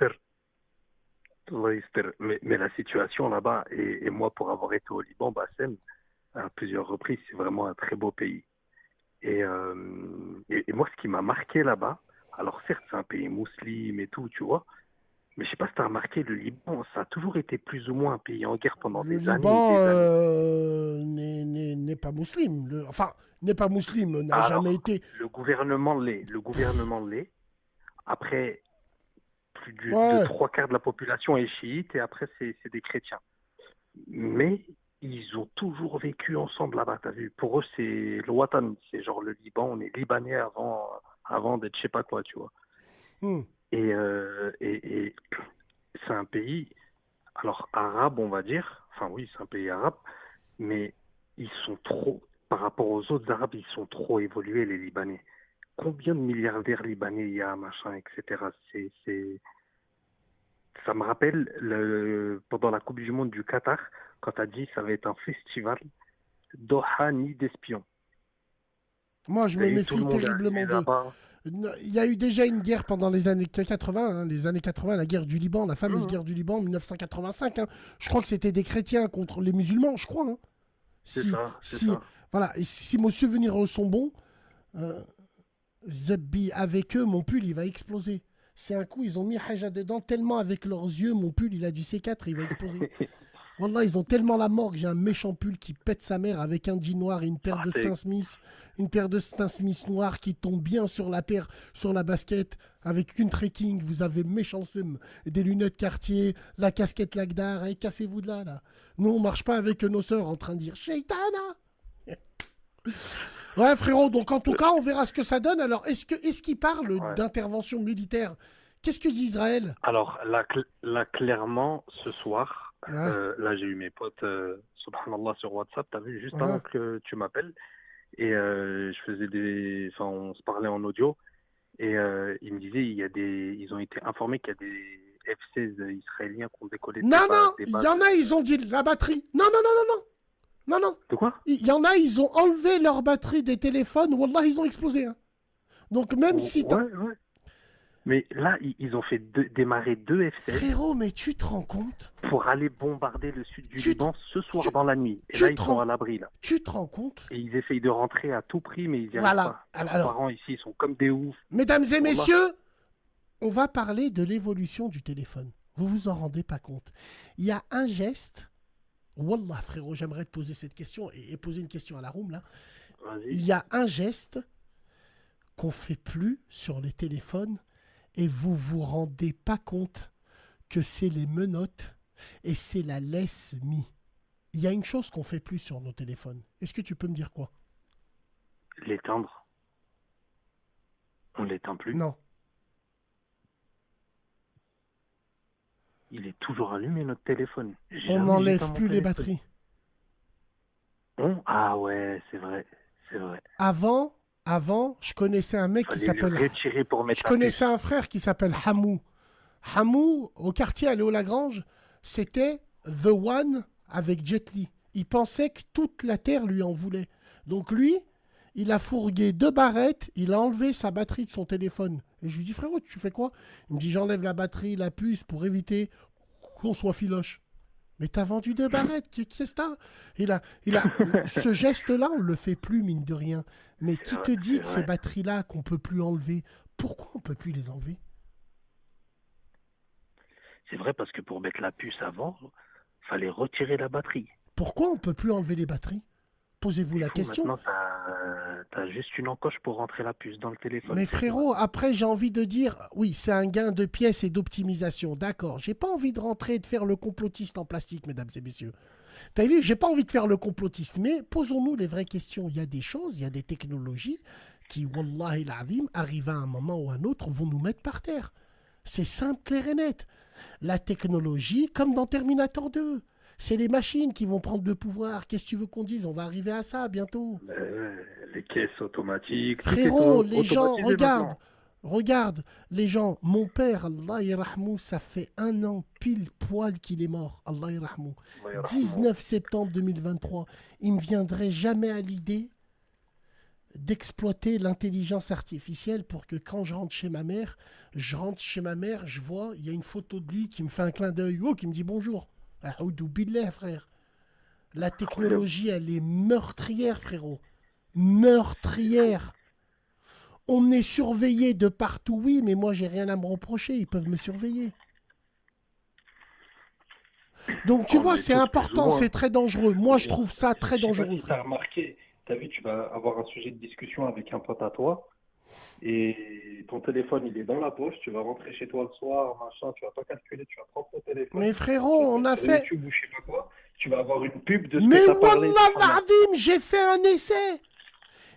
Allah yastir. Mais la situation là-bas, et moi pour avoir été au Liban, Bassem, à plusieurs reprises, c'est vraiment un très beau pays. Et moi, ce qui m'a marqué là-bas, alors certes, c'est un pays musulman et tout, tu vois, mais je sais pas si tu as remarqué, le Liban, ça a toujours été plus ou moins un pays en guerre pendant Le des années Liban et des années. n'est pas musulman. Enfin, n'est pas musulman, n'a Alors, jamais été. le gouvernement l'est. Le gouvernement l'est. Après, plus Ouais. de trois quarts de la population est chiite et après, c'est des chrétiens. Mais ils ont toujours vécu ensemble là-bas, t'as vu. Pour eux, c'est le Watan, c'est genre le Liban, on est libanais avant d'être je sais pas quoi, tu vois. Hmm. Et c'est un pays, alors arabe, on va dire, enfin oui, c'est un pays arabe, mais ils sont trop, par rapport aux autres arabes, ils sont trop évolués, les Libanais. Combien de milliardaires libanais il y a, machin, etc. Ça me rappelle pendant la Coupe du Monde du Qatar, quand tu as dit ça va être un festival Doha ni d'espions. Moi, je me Et tout méfie le monde est terriblement arrivé d'eux. là-bas. Il y a eu déjà une guerre pendant les années 80, hein, les années 80, la guerre du Liban, la fameuse guerre du Liban en 1985. Hein. Je crois que c'était des chrétiens contre les musulmans, je crois. Hein. C'est Si, ça, c'est si, ça. voilà, et si mes souvenirs sont bons, Zebbi, avec eux, mon pull, il va exploser. C'est un coup, ils ont mis Haja dedans, tellement avec leurs yeux, mon pull, il a du C4, il va exploser. Wallah, ils ont tellement la mort que j'ai un méchant pull qui pète sa mère avec un jean noir et une paire de Stan Smith. Une paire de Stan Smith noire qui tombe bien sur la paire, sur la basket, avec une trekking. Vous avez méchant seum. Des lunettes Cartier, la casquette Lagdar. Allez, cassez-vous de là, là. Nous, on marche pas avec nos sœurs en train de dire Shaitana. Ouais, frérot, donc en tout cas, on verra ce que ça donne. Alors, est-ce qu'il parle Ouais. d'intervention militaire? Qu'est-ce que dit Israël? Alors là, clairement, ce soir, Ouais. là j'ai eu mes potes, subhanallah, sur WhatsApp, t'as vu, juste Ouais. avant que tu m'appelles, et je faisais enfin, on se parlait en audio, et ils me disaient, ils ont été informés qu'il y a des F-16 israéliens qui ont décollé Non, non, des il bases. y en a, ils ont dit la batterie. Non, non, non, non, non. Non, non. De quoi? Il y en a, ils ont enlevé leur batterie des téléphones. Wallah, ils ont explosé. Hein. Donc même si... Ouais, ouais. Mais là, ils ont fait démarrer deux F-16 Frérot, mais tu te rends compte? pour aller bombarder le sud du Tu- Liban ce soir tu- dans la nuit. Et tu là, ils te sont rends- à l'abri, là. Tu te rends compte? Et ils essayent de rentrer à tout prix, mais ils n'y arrivent Voilà. pas. Leurs Alors- parents ici, ils sont comme des oufs. Mesdames et Wallah. messieurs, on va parler de l'évolution du téléphone. Vous vous en rendez pas compte. Il y a un geste... Wallah, frérot, j'aimerais te poser cette question et poser une question à la room, là. Vas-y. Il y a un geste qu'on fait plus sur les téléphones et vous vous rendez pas compte que c'est les menottes et c'est la laisse mi. Il y a une chose qu'on fait plus sur nos téléphones. Est-ce que tu peux me dire quoi? L'éteindre. On l'éteint plus. Non. Il est toujours allumé, notre téléphone. On Jamais n'enlève j'éteins mon plus les téléphone. batteries. Ah ouais, c'est vrai. C'est vrai. Avant, je connaissais un mec qui Fallait le s'appelle... retirer pour mettre Je la connaissais puce. un frère qui s'appelle Hamou. Hamou, au quartier à Léo-Lagrange, c'était The One avec Jet Li. Il pensait que toute la Terre lui en voulait. Donc lui, il a fourgué 2 barrettes, il a enlevé sa batterie de son téléphone. Et je lui dis, frérot, tu fais quoi? Il me dit, j'enlève la batterie, la puce pour éviter qu'on soit filoche. Mais t'as vendu 2 barrettes, qu'est-ce que t'as? Ce geste-là, on le fait plus, mine de rien. Mais qui te dit c'est que ces vrai. batteries-là qu'on peut plus enlever, pourquoi on peut plus les enlever? C'est vrai parce que pour mettre la puce avant, fallait retirer la batterie. Pourquoi on peut plus enlever les batteries? Posez-vous la question. Maintenant, t'as juste une encoche pour rentrer la puce dans le téléphone. Mais frérot, après, j'ai envie de dire, oui, c'est un gain de pièces et d'optimisation. D'accord. J'ai pas envie de rentrer et de faire le complotiste en plastique, mesdames et messieurs. T'as vu, j'ai pas envie de faire le complotiste, mais posons-nous les vraies questions. Il y a des choses, il y a des technologies qui, wallahi l'azim, arrivent à un moment ou à un autre, vont nous mettre par terre. C'est simple, clair et net. La technologie, comme dans Terminator 2, c'est les machines qui vont prendre le pouvoir. Qu'est-ce que tu veux qu'on dise? On va arriver à ça bientôt. Les caisses automatiques. tout est Frérot, les gens, automatisé maintenant. regarde, les gens, mon père, Allah yarahmou, ça fait 1 an pile poil qu'il est mort, Allah yarahmou. Allah yarahmou. 19 septembre 2023, il me viendrait jamais à l'idée d'exploiter l'intelligence artificielle pour que quand je rentre chez ma mère, je vois, il y a une photo de lui qui me fait un clin d'œil, qui me dit bonjour. Aoudou billah, frère. La technologie, elle est meurtrière, frérot. Meurtrière. On est surveillé de partout, oui, mais moi, j'ai rien à me reprocher. Ils peuvent me surveiller. Donc, tu vois, c'est important, c'est très dangereux. Moi, je trouve ça très dangereux, Tu as frère. remarqué, tu as vu, tu vas avoir un sujet de discussion avec un pote à toi et ton téléphone, il est dans la poche. Tu vas rentrer chez toi le soir, machin, tu vas pas calculer, tu vas prendre ton téléphone. Mais frérot, on a sur fait... YouTube ou je sais pas quoi, tu vas avoir une pub de ce Mais que tu as parlé. wallah l'azim, j'ai fait un essai.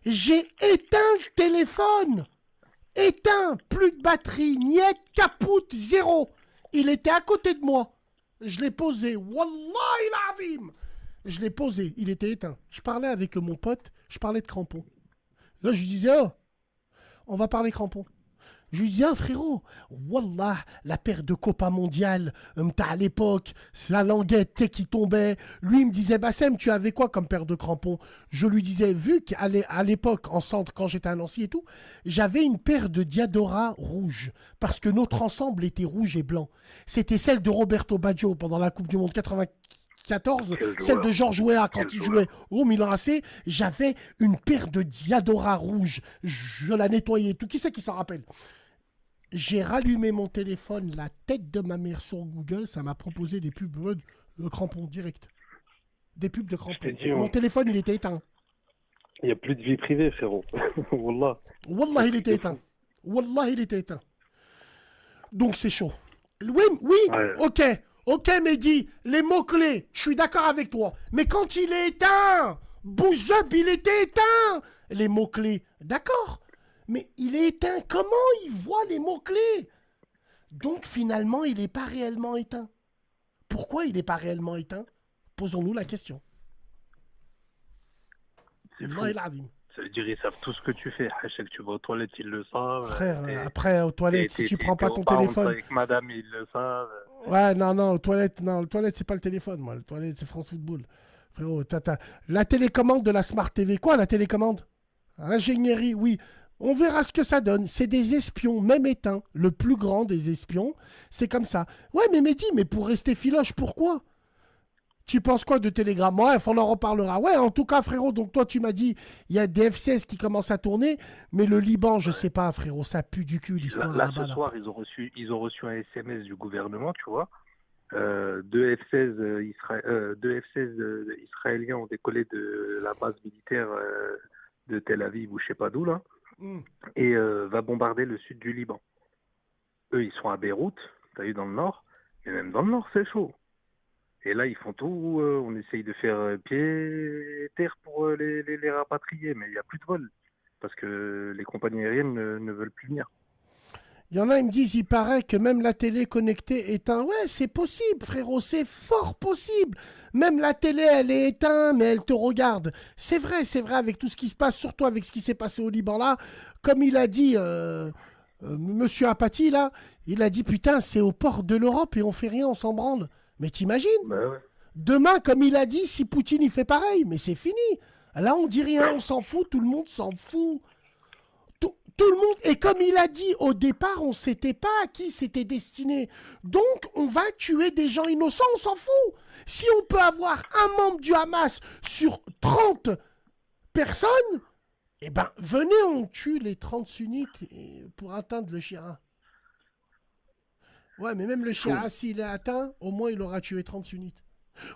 J'ai éteint le téléphone. Éteint, plus de batterie, niet, caput, zéro. Il était à côté de moi. Je l'ai posé. Wallahi l'azim. Je l'ai posé, il était éteint. Je parlais avec mon pote, je parlais de crampons. Là, je lui disais, oh, on va parler crampons. Je lui disais, ah frérot, wallah, la paire de Copa mondiale, t'as à l'époque, c'est la languette tu sais, qui tombait. Lui, il me disait, Bassem, tu avais quoi comme paire de crampons? Je lui disais, vu qu'à l'époque, en centre, quand j'étais à Nancy et tout, j'avais une paire de Diadora rouge, parce que notre ensemble était rouge et blanc. C'était celle de Roberto Baggio pendant la Coupe du Monde 94, celle de Georges Weah quand il jouait au Milan AC. J'avais une paire de Diadora rouge. Je la nettoyais. Tout qui c'est qui s'en rappelle? J'ai rallumé mon téléphone, la tête de ma mère sur Google, ça m'a proposé des pubs de crampons direct. Des pubs de crampons. Mon téléphone, il était éteint. Il n'y a plus de vie privée, frérot. Wallah. Wallah, il était éteint. Wallah, il était éteint. Donc, c'est chaud. Oui, Ouais. ok, Mehdi, les mots-clés, je suis d'accord avec toi. Mais quand il est éteint, Bouzub, il était éteint. Les mots-clés, d'accord. Mais il est éteint. Comment il voit les mots-clés? Donc, finalement, il n'est pas réellement éteint. Pourquoi il n'est pas réellement éteint? Posons-nous la question. C'est fou. Wallahi l'azim. Ça veut dire ils savent tout ce que tu fais. À chaque que tu vas aux toilettes, ils le savent. Frère, Et- après, aux toilettes, si tu prends pas ton téléphone... Avec madame, ils le savent. Ouais, non, aux toilettes, c'est pas le téléphone, moi. Le toilette, c'est France Football. Frérot, la télécommande de la Smart TV. Quoi, la télécommande? Ingénierie, oui. On verra ce que ça donne. C'est des espions, même éteints. Le plus grand des espions, c'est comme ça. Ouais, mais Mehdi, mais pour rester filoche, pourquoi? Tu penses quoi de Telegram? Ouais, on en reparlera. Ouais, en tout cas, frérot, donc toi, tu m'as dit, il y a des F-16 qui commencent à tourner, mais le Liban, je sais pas, frérot, ça pue du cul, l'histoire Là, là-bas. ce là. soir, ils ont reçu un SMS du gouvernement, tu vois. Deux F-16 israéliens ont décollé de la base militaire de Tel Aviv ou je sais pas d'où, là, et va bombarder le sud du Liban. Eux, ils sont à Beyrouth, t'as vu, dans le nord, mais même dans le nord, c'est chaud. Et là, ils font tout, on essaye de faire pied et terre pour les rapatrier, mais il n'y a plus de vol, parce que les compagnies aériennes ne veulent plus venir. Il y en a, ils me disent, il paraît que même la télé connectée est un... Ouais, c'est possible, frérot, c'est fort possible. Même la télé, elle est éteinte, mais elle te regarde. C'est vrai, avec tout ce qui se passe, surtout avec ce qui s'est passé au Liban, là. Comme il a dit, Monsieur Apathy, là, il a dit, putain, c'est aux portes de l'Europe et on fait rien, on s'en branle. Mais t'imagines? Bah ouais. Demain, comme il a dit, si Poutine, il fait pareil, mais c'est fini. Là, on dit rien, on s'en fout, tout le monde s'en fout. Tout le monde, et comme il a dit au départ, on ne sait pas à qui c'était destiné. Donc, on va tuer des gens innocents, on s'en fout. Si on peut avoir un membre du Hamas sur 30 personnes, eh ben, venez, on tue les 30 sunnites pour atteindre le Shia. Ouais, mais même le Shia, s'il est atteint, au moins, il aura tué 30 sunnites.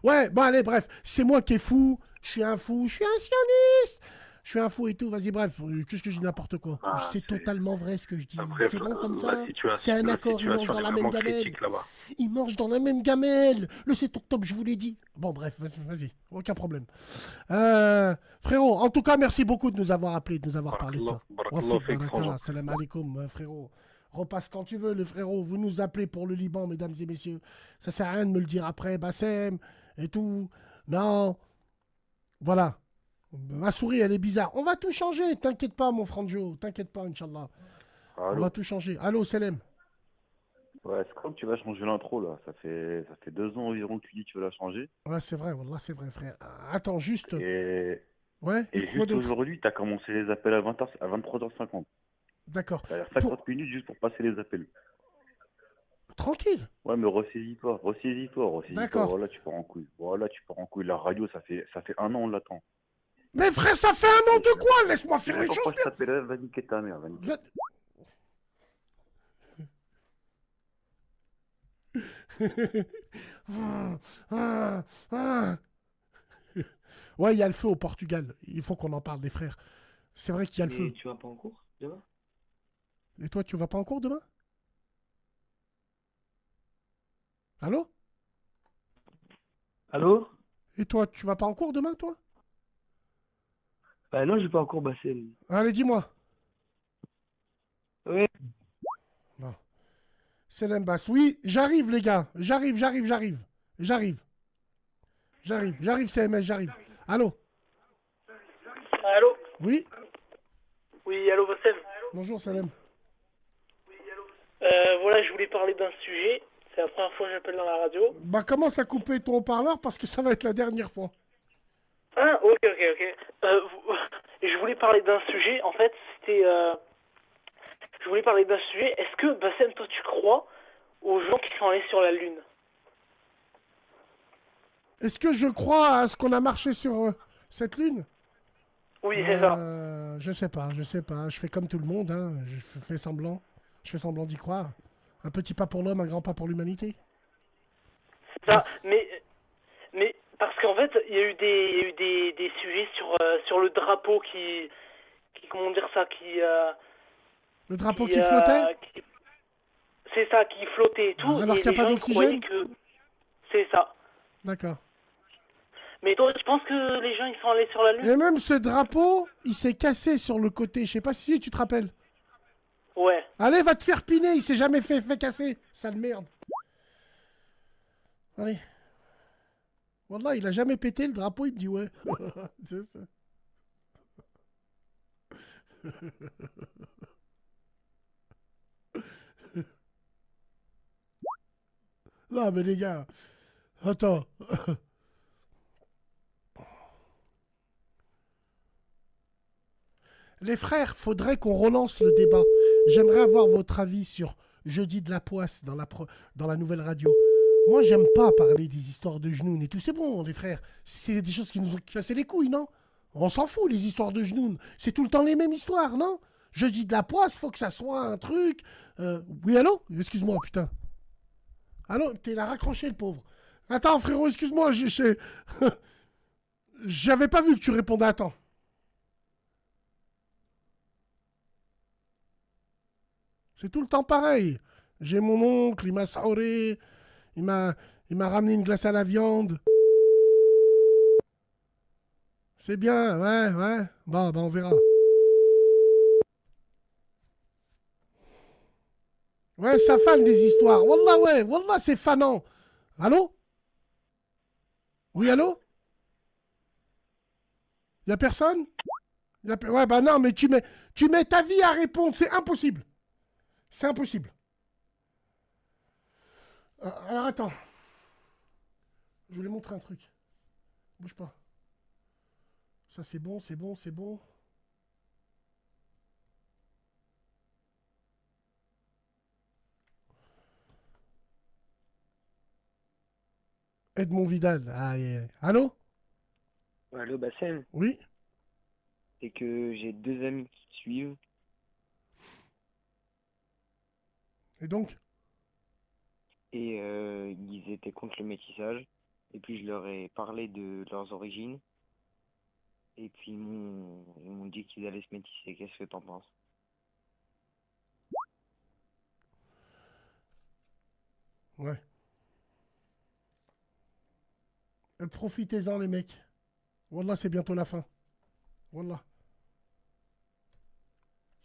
Ouais, bon, allez, bref. C'est moi qui est fou. Je suis un fou. Je suis un sioniste. Je suis un fou et tout. Vas-y, bref. Qu'est-ce que je dis n'importe quoi. Ah, C'est totalement vrai ce que je dis. après, C'est bon comme la ça. situation, C'est un accord. Ils mangent la situation dans est la même vraiment gamelle. critique là-bas. Ils mangent dans la même gamelle. Le 7 octobre, je vous l'ai dit. Bon, bref, vas-y. Aucun problème. Frérot, en tout cas, merci beaucoup de nous avoir appelés, de nous avoir parlé de ça. Barakallah fik, frangin. Salam alaikum, frérot. Repasse quand tu veux, le frérot. Vous nous appelez pour le Liban, mesdames et messieurs. Ça sert à rien de me le dire après, Bassem et tout. Non. Voilà. Ma souris, elle est bizarre. On va tout changer. T'inquiète pas, mon Franjo. T'inquiète pas, Inch'Allah. On Allô? va tout changer. Allô, Selem. Ouais, c'est comme tu vas changer l'intro là. Ça fait 2 ans environ que tu dis que tu veux la changer. Ouais, c'est vrai, Wallah, c'est vrai, frère. Attends, juste. Et, Ouais, et quoi juste d'autre? aujourd'hui, tu as commencé les appels à 20h, à 23h50. D'accord. T'as 50 minutes juste pour passer les appels. Tranquille. Ouais, mais ressaisis-toi, ressaisis-toi, ressaisis-toi. D'accord. Voilà, tu pars en couille. Voilà, tu pars en couille. La radio, ça fait 1 an, on l'attend. Mais frère, ça fait un an de quoi? Laisse-moi faire les Attends, choses pas, je bien. t'appelle, va niquer ta mère, va niquer. Ouais, il y a le feu au Portugal. Il faut qu'on en parle, les frères. C'est vrai qu'il y a le Mais feu. tu vas pas en cours demain? Et toi, tu vas pas en cours demain? Allô? Allô? Et toi, tu vas pas en cours demain, toi? Bah non, je vais pas en cours, Bassem. Allez, dis-moi. Oui. Bon. C'est l'embasse. Oui, j'arrive, les gars. J'arrive. J'arrive, CMS, j'arrive. Allô? Allô? Oui? Oui, allô, Bassem. Bonjour, Salem. Voilà, je voulais parler d'un sujet. C'est la première fois que j'appelle dans la radio. Bah, commence à couper ton haut-parleur parce que ça va être la dernière fois. Ah, ok. Je voulais parler d'un sujet. En fait, c'était... Je voulais parler d'un sujet. Est-ce que, Bassem, toi, tu crois aux gens qui sont allés sur la Lune? Est-ce que je crois à ce qu'on a marché sur cette lune? Oui, c'est ça. Je sais pas. Je fais comme tout le monde, hein. Je fais semblant d'y croire. Un petit pas pour l'homme, un grand pas pour l'humanité. C'est ça. Mais parce qu'en fait, il y a eu des sujets sur le drapeau qui comment dire ça, Le drapeau qui flottait? C'est ça, qui flottait et tout. Alors et qu'il n'y a les pas gens, ils d'oxygène? croyaient que... C'est ça. D'accord. Mais toi, tu penses que les gens, ils sont allés sur la Lune? Et même ce drapeau, il s'est cassé sur le côté. Je sais pas si tu te rappelles. Ouais. Allez, va te faire piner, il s'est jamais fait casser. Sale merde. Allez. Wallah, il a jamais pété le drapeau, il me dit ouais. C'est ça. Non, mais les gars. Attends. Les frères, faudrait qu'on relance le débat. J'aimerais avoir votre avis sur Jeudi de la Poisse dans la nouvelle radio. Moi, j'aime pas parler des histoires de genoux et tout. C'est bon, les frères. C'est des choses qui nous ont cassé les couilles, non? On s'en fout, les histoires de genoux. C'est tout le temps les mêmes histoires, non? Jeudi de la Poisse, faut que ça soit un truc. Oui, allô? Excuse-moi, putain. Allô? T'es là raccroché, le pauvre. Attends, frérot, excuse-moi. J'avais pas vu que tu répondais à temps. C'est tout le temps pareil. J'ai mon oncle, il m'a saouré, il m'a ramené une glace à la viande. C'est bien, ouais. Bon, on verra. Ouais, ça fan des histoires. Wallah, ouais, wallah, c'est fanant. Allô? Oui, allô? Y'a personne? Ouais, bah non, mais tu mets ta vie à répondre, c'est impossible. C'est impossible. Alors attends. Je voulais montrer un truc. Bouge pas. Ça c'est bon. Edmond Vidal. Allô? Allô, Bassem? Oui? C'est que j'ai 2 amis qui te suivent. Et donc? Et ils étaient contre le métissage. Et puis je leur ai parlé de leurs origines. Et puis ils m'ont dit qu'ils allaient se métisser. Qu'est-ce que t'en penses? Ouais. Profitez-en, les mecs. Wallah, c'est bientôt la fin. Wallah.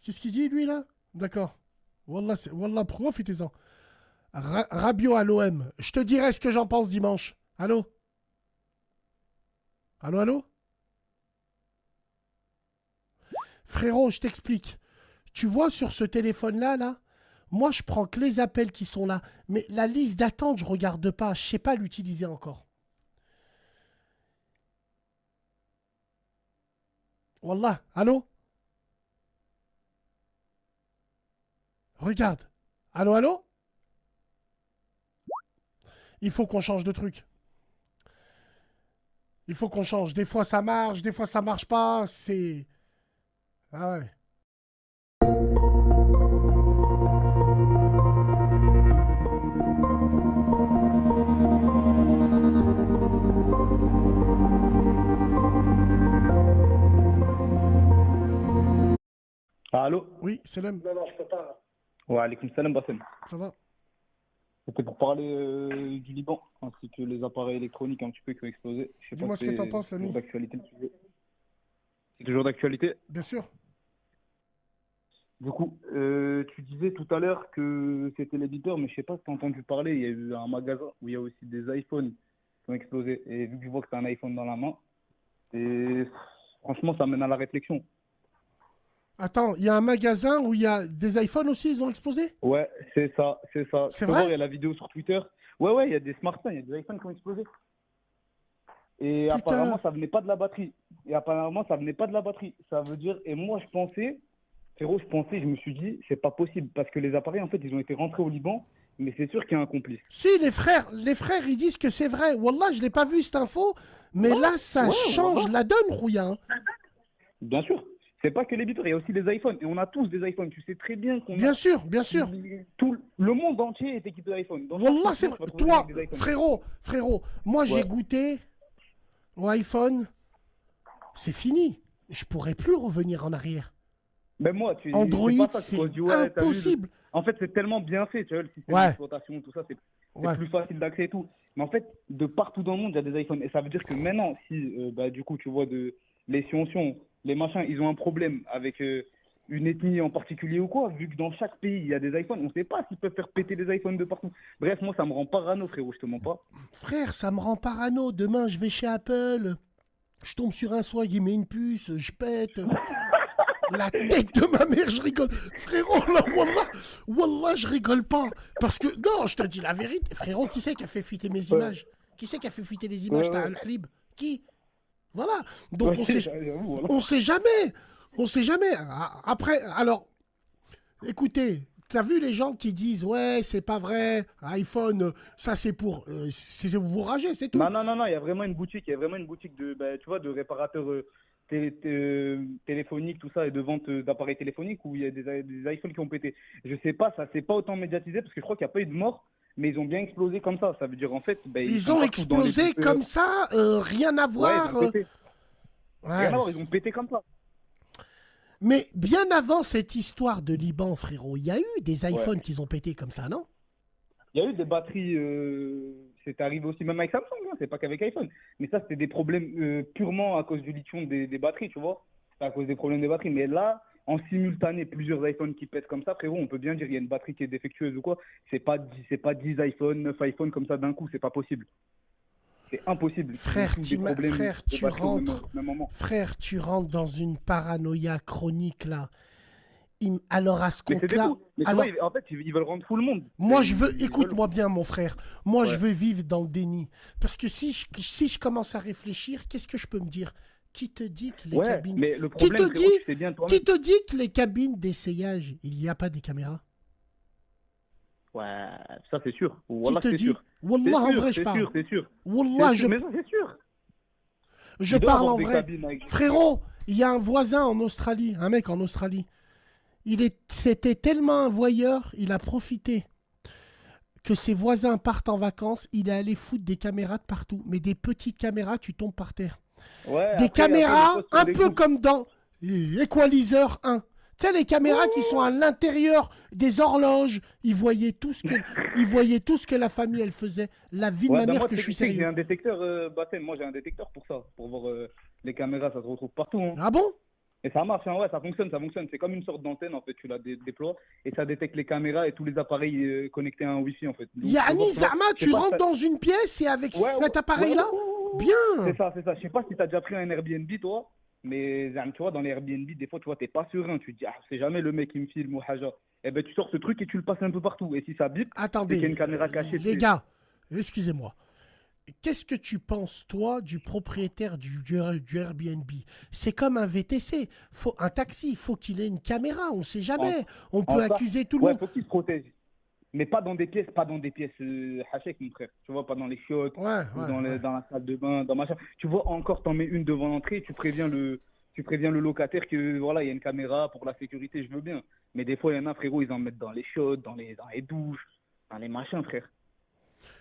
Qu'est-ce qu'il dit, lui, là? D'accord. Wallah, profitez-en. Rabiot à l'OM. Je te dirai ce que j'en pense dimanche. Allô? Allô, allô? Frérot, je t'explique. Tu vois sur ce téléphone-là, là, moi, je prends que les appels qui sont là. Mais la liste d'attente, je regarde pas. Je sais pas l'utiliser encore. Wallah, allô? Regarde. Allô, allô? Il faut qu'on change de truc. Il faut qu'on change. Des fois ça marche, des fois ça marche pas. C'est... Ah ouais. Allô? Oui, Salam. Non, je peux pas. Wa alaykoum salam, Bassem. Ça va? C'était pour parler du Liban, ainsi que les appareils électroniques un petit peu qui ont explosé. Je sais Dis-moi pas ce que t'en penses, c'est l'ami. toujours d'actualité le sujet. C'est toujours d'actualité? Bien sûr. Du coup, tu disais tout à l'heure que c'était l'éditeur, mais je sais pas si tu as entendu parler. Il y a eu un magasin où il y a aussi des iPhones qui ont explosé. Et vu que je vois que tu as un iPhone dans la main, et franchement, ça mène à la réflexion. Attends, il y a un magasin où il y a des iPhones aussi, ils ont explosé? Ouais, c'est ça, c'est ça. C'est Tu peux vrai? voir, il y a la vidéo sur Twitter. Ouais, il y a des smartphones, il y a des iPhones qui ont explosé. Et Putain. apparemment, ça venait pas de la batterie. Ça veut dire, et moi, je pensais, frérot, je me suis dit, c'est pas possible. Parce que les appareils, en fait, ils ont été rentrés au Liban, mais c'est sûr qu'il y a un complice. Si, les frères, ils disent que c'est vrai. Wallah, je l'ai pas vu cette info, mais là, ça change la donne, Rouya. Hein. Bien sûr. C'est pas que l'éditeur, il y a aussi des iPhones. Et on a tous des iPhones. Tu sais très bien qu'on Bien sûr, bien sûr. Tout le monde entier est équipé d'iPhone. Dans Wallah, chaque c'est maison, vrai. tu vas trouver Toi, des iPhones. frérot, moi, j'ai Ouais. goûté au iPhone. C'est fini. Je pourrais plus revenir en arrière. Mais moi, Android, c'est pas ça, c'est tu te dis, ouais, t'as vu, impossible. En fait, c'est tellement bien fait, tu vois, le système Ouais. d'exploitation, tout ça, c'est Ouais. plus facile d'accès et tout. Mais en fait, de partout dans le monde, il y a des iPhones. Et ça veut dire que maintenant, si, du coup, tu vois, les sciencions, les machins, ils ont un problème avec une ethnie en particulier ou quoi, vu que dans chaque pays, il y a des iPhones, on ne sait pas s'ils peuvent faire péter des iPhones de partout. Bref, moi, ça me rend parano, frérot, je te mens pas. Frère, ça me rend parano. Demain, je vais chez Apple. Je tombe sur un soir, il met une puce, je pète. La tête de ma mère, je rigole. Frérot, là, wallah, je rigole pas. Parce que, non, je te dis la vérité. Frérot, qui c'est qui a fait fuiter mes images? Qui c'est qui a fait fuiter les images? T'as Al-Halib? Qui? Voilà. Donc, on sait jamais. On sait jamais. Après, alors, écoutez, t'as vu les gens qui disent, ouais, c'est pas vrai, iPhone, ça c'est pour vous rager, c'est tout. Non, il y a vraiment une boutique, de, tu vois, de réparateurs téléphoniques, tout ça, et de vente d'appareils téléphoniques où il y a des iPhones qui ont pété. Je sais pas, ça s'est pas autant médiatisé parce que je crois qu'il n'y a pas eu de mort, mais ils ont bien explosé comme ça. Ça veut dire en fait, ils ont explosé comme ça, rien à voir. Ouais, rien à voir, ils ont pété comme ça. Mais bien avant cette histoire de Liban, frérot, il y a eu des iPhones qui ont pété comme ça, non? Il y a eu des batteries, c'est arrivé aussi même avec Samsung, hein, c'est pas qu'avec iPhone. Mais ça, c'était des problèmes purement à cause du lithium des batteries, tu vois. C'est à cause des problèmes des batteries. Mais là, en simultané, plusieurs iPhones qui pètent comme ça, frérot, on peut bien dire qu'il y a une batterie qui est défectueuse ou quoi. C'est pas 10 iPhones, 9 iPhones comme ça d'un coup, c'est pas possible. C'est impossible. Frère, tu rentres dans une paranoïa chronique là. Alors à ce compte-là, en fait, ils veulent rendre fou le monde. Moi, écoute-moi bien, mon frère. Moi, je veux vivre dans le déni, parce que si je commence à réfléchir, qu'est-ce que je peux me dire? Qui te dit que les cabines, mais le problème, qui te dit que les cabines d'essayage, il n'y a pas des caméras? Ouais, ça c'est sûr. Wallah, qui te dit? Wallah, en vrai, je parle. C'est sûr. Wallah, c'est sûr. Je parle en vrai. Frérot, il y a un voisin en Australie, un mec en Australie. C'était tellement un voyeur, il a profité que ses voisins partent en vacances, il est allé foutre des caméras de partout. Mais des petites caméras, tu tombes par terre. Ouais, Des après, caméras des fois, sur un les peu groupes. comme dans Equalizer 1. Tu sais, les caméras qui sont à l'intérieur des horloges, ils voyaient tout ce que la famille, elle faisait. La vie de Ouais, ma bah mère, moi, que je suis tu sais que j'ai sérieux. un détecteur, Bassem. Moi, j'ai un détecteur pour ça. Pour voir les caméras, ça se retrouve partout. Hein. Ah bon? Et ça marche, hein, ouais, ça fonctionne. C'est comme une sorte d'antenne, en fait. Tu la déploies et ça détecte les caméras et tous les appareils connectés à un Wi-Fi, en fait. Donc, faut Yani voir, tu vois, Zama, je sais tu pas si rentres t'as- dans une pièce et avec Ouais, cet appareil-là, bien. C'est ça. Je sais pas si tu as déjà pris un Airbnb, toi, mais tu vois, dans les Airbnb, des fois, tu vois, t'es pas serein. Tu te dis, ah, c'est jamais le mec qui me filme ou haja. Eh ben, tu sors ce truc et tu le passes un peu partout. Et si ça bip, c'est Attendez, qu'il y a une caméra cachée. les gars, excusez-moi. Qu'est-ce que tu penses, toi, du propriétaire du Airbnb? C'est comme un VTC, un taxi, il faut qu'il ait une caméra, on sait jamais. On peut accuser tout le monde. Faut qu'il se protège. Mais pas dans des pièces hachek, mon frère. Tu vois, pas dans les chiottes, ou dans la salle de bain, dans machin. Tu vois, encore, t'en mets une devant l'entrée et tu préviens le locataire que voilà, il y a une caméra pour la sécurité, je veux bien. Mais des fois, il y en a, frérot, ils en mettent dans les chiottes, dans les douches, dans les machins, frère.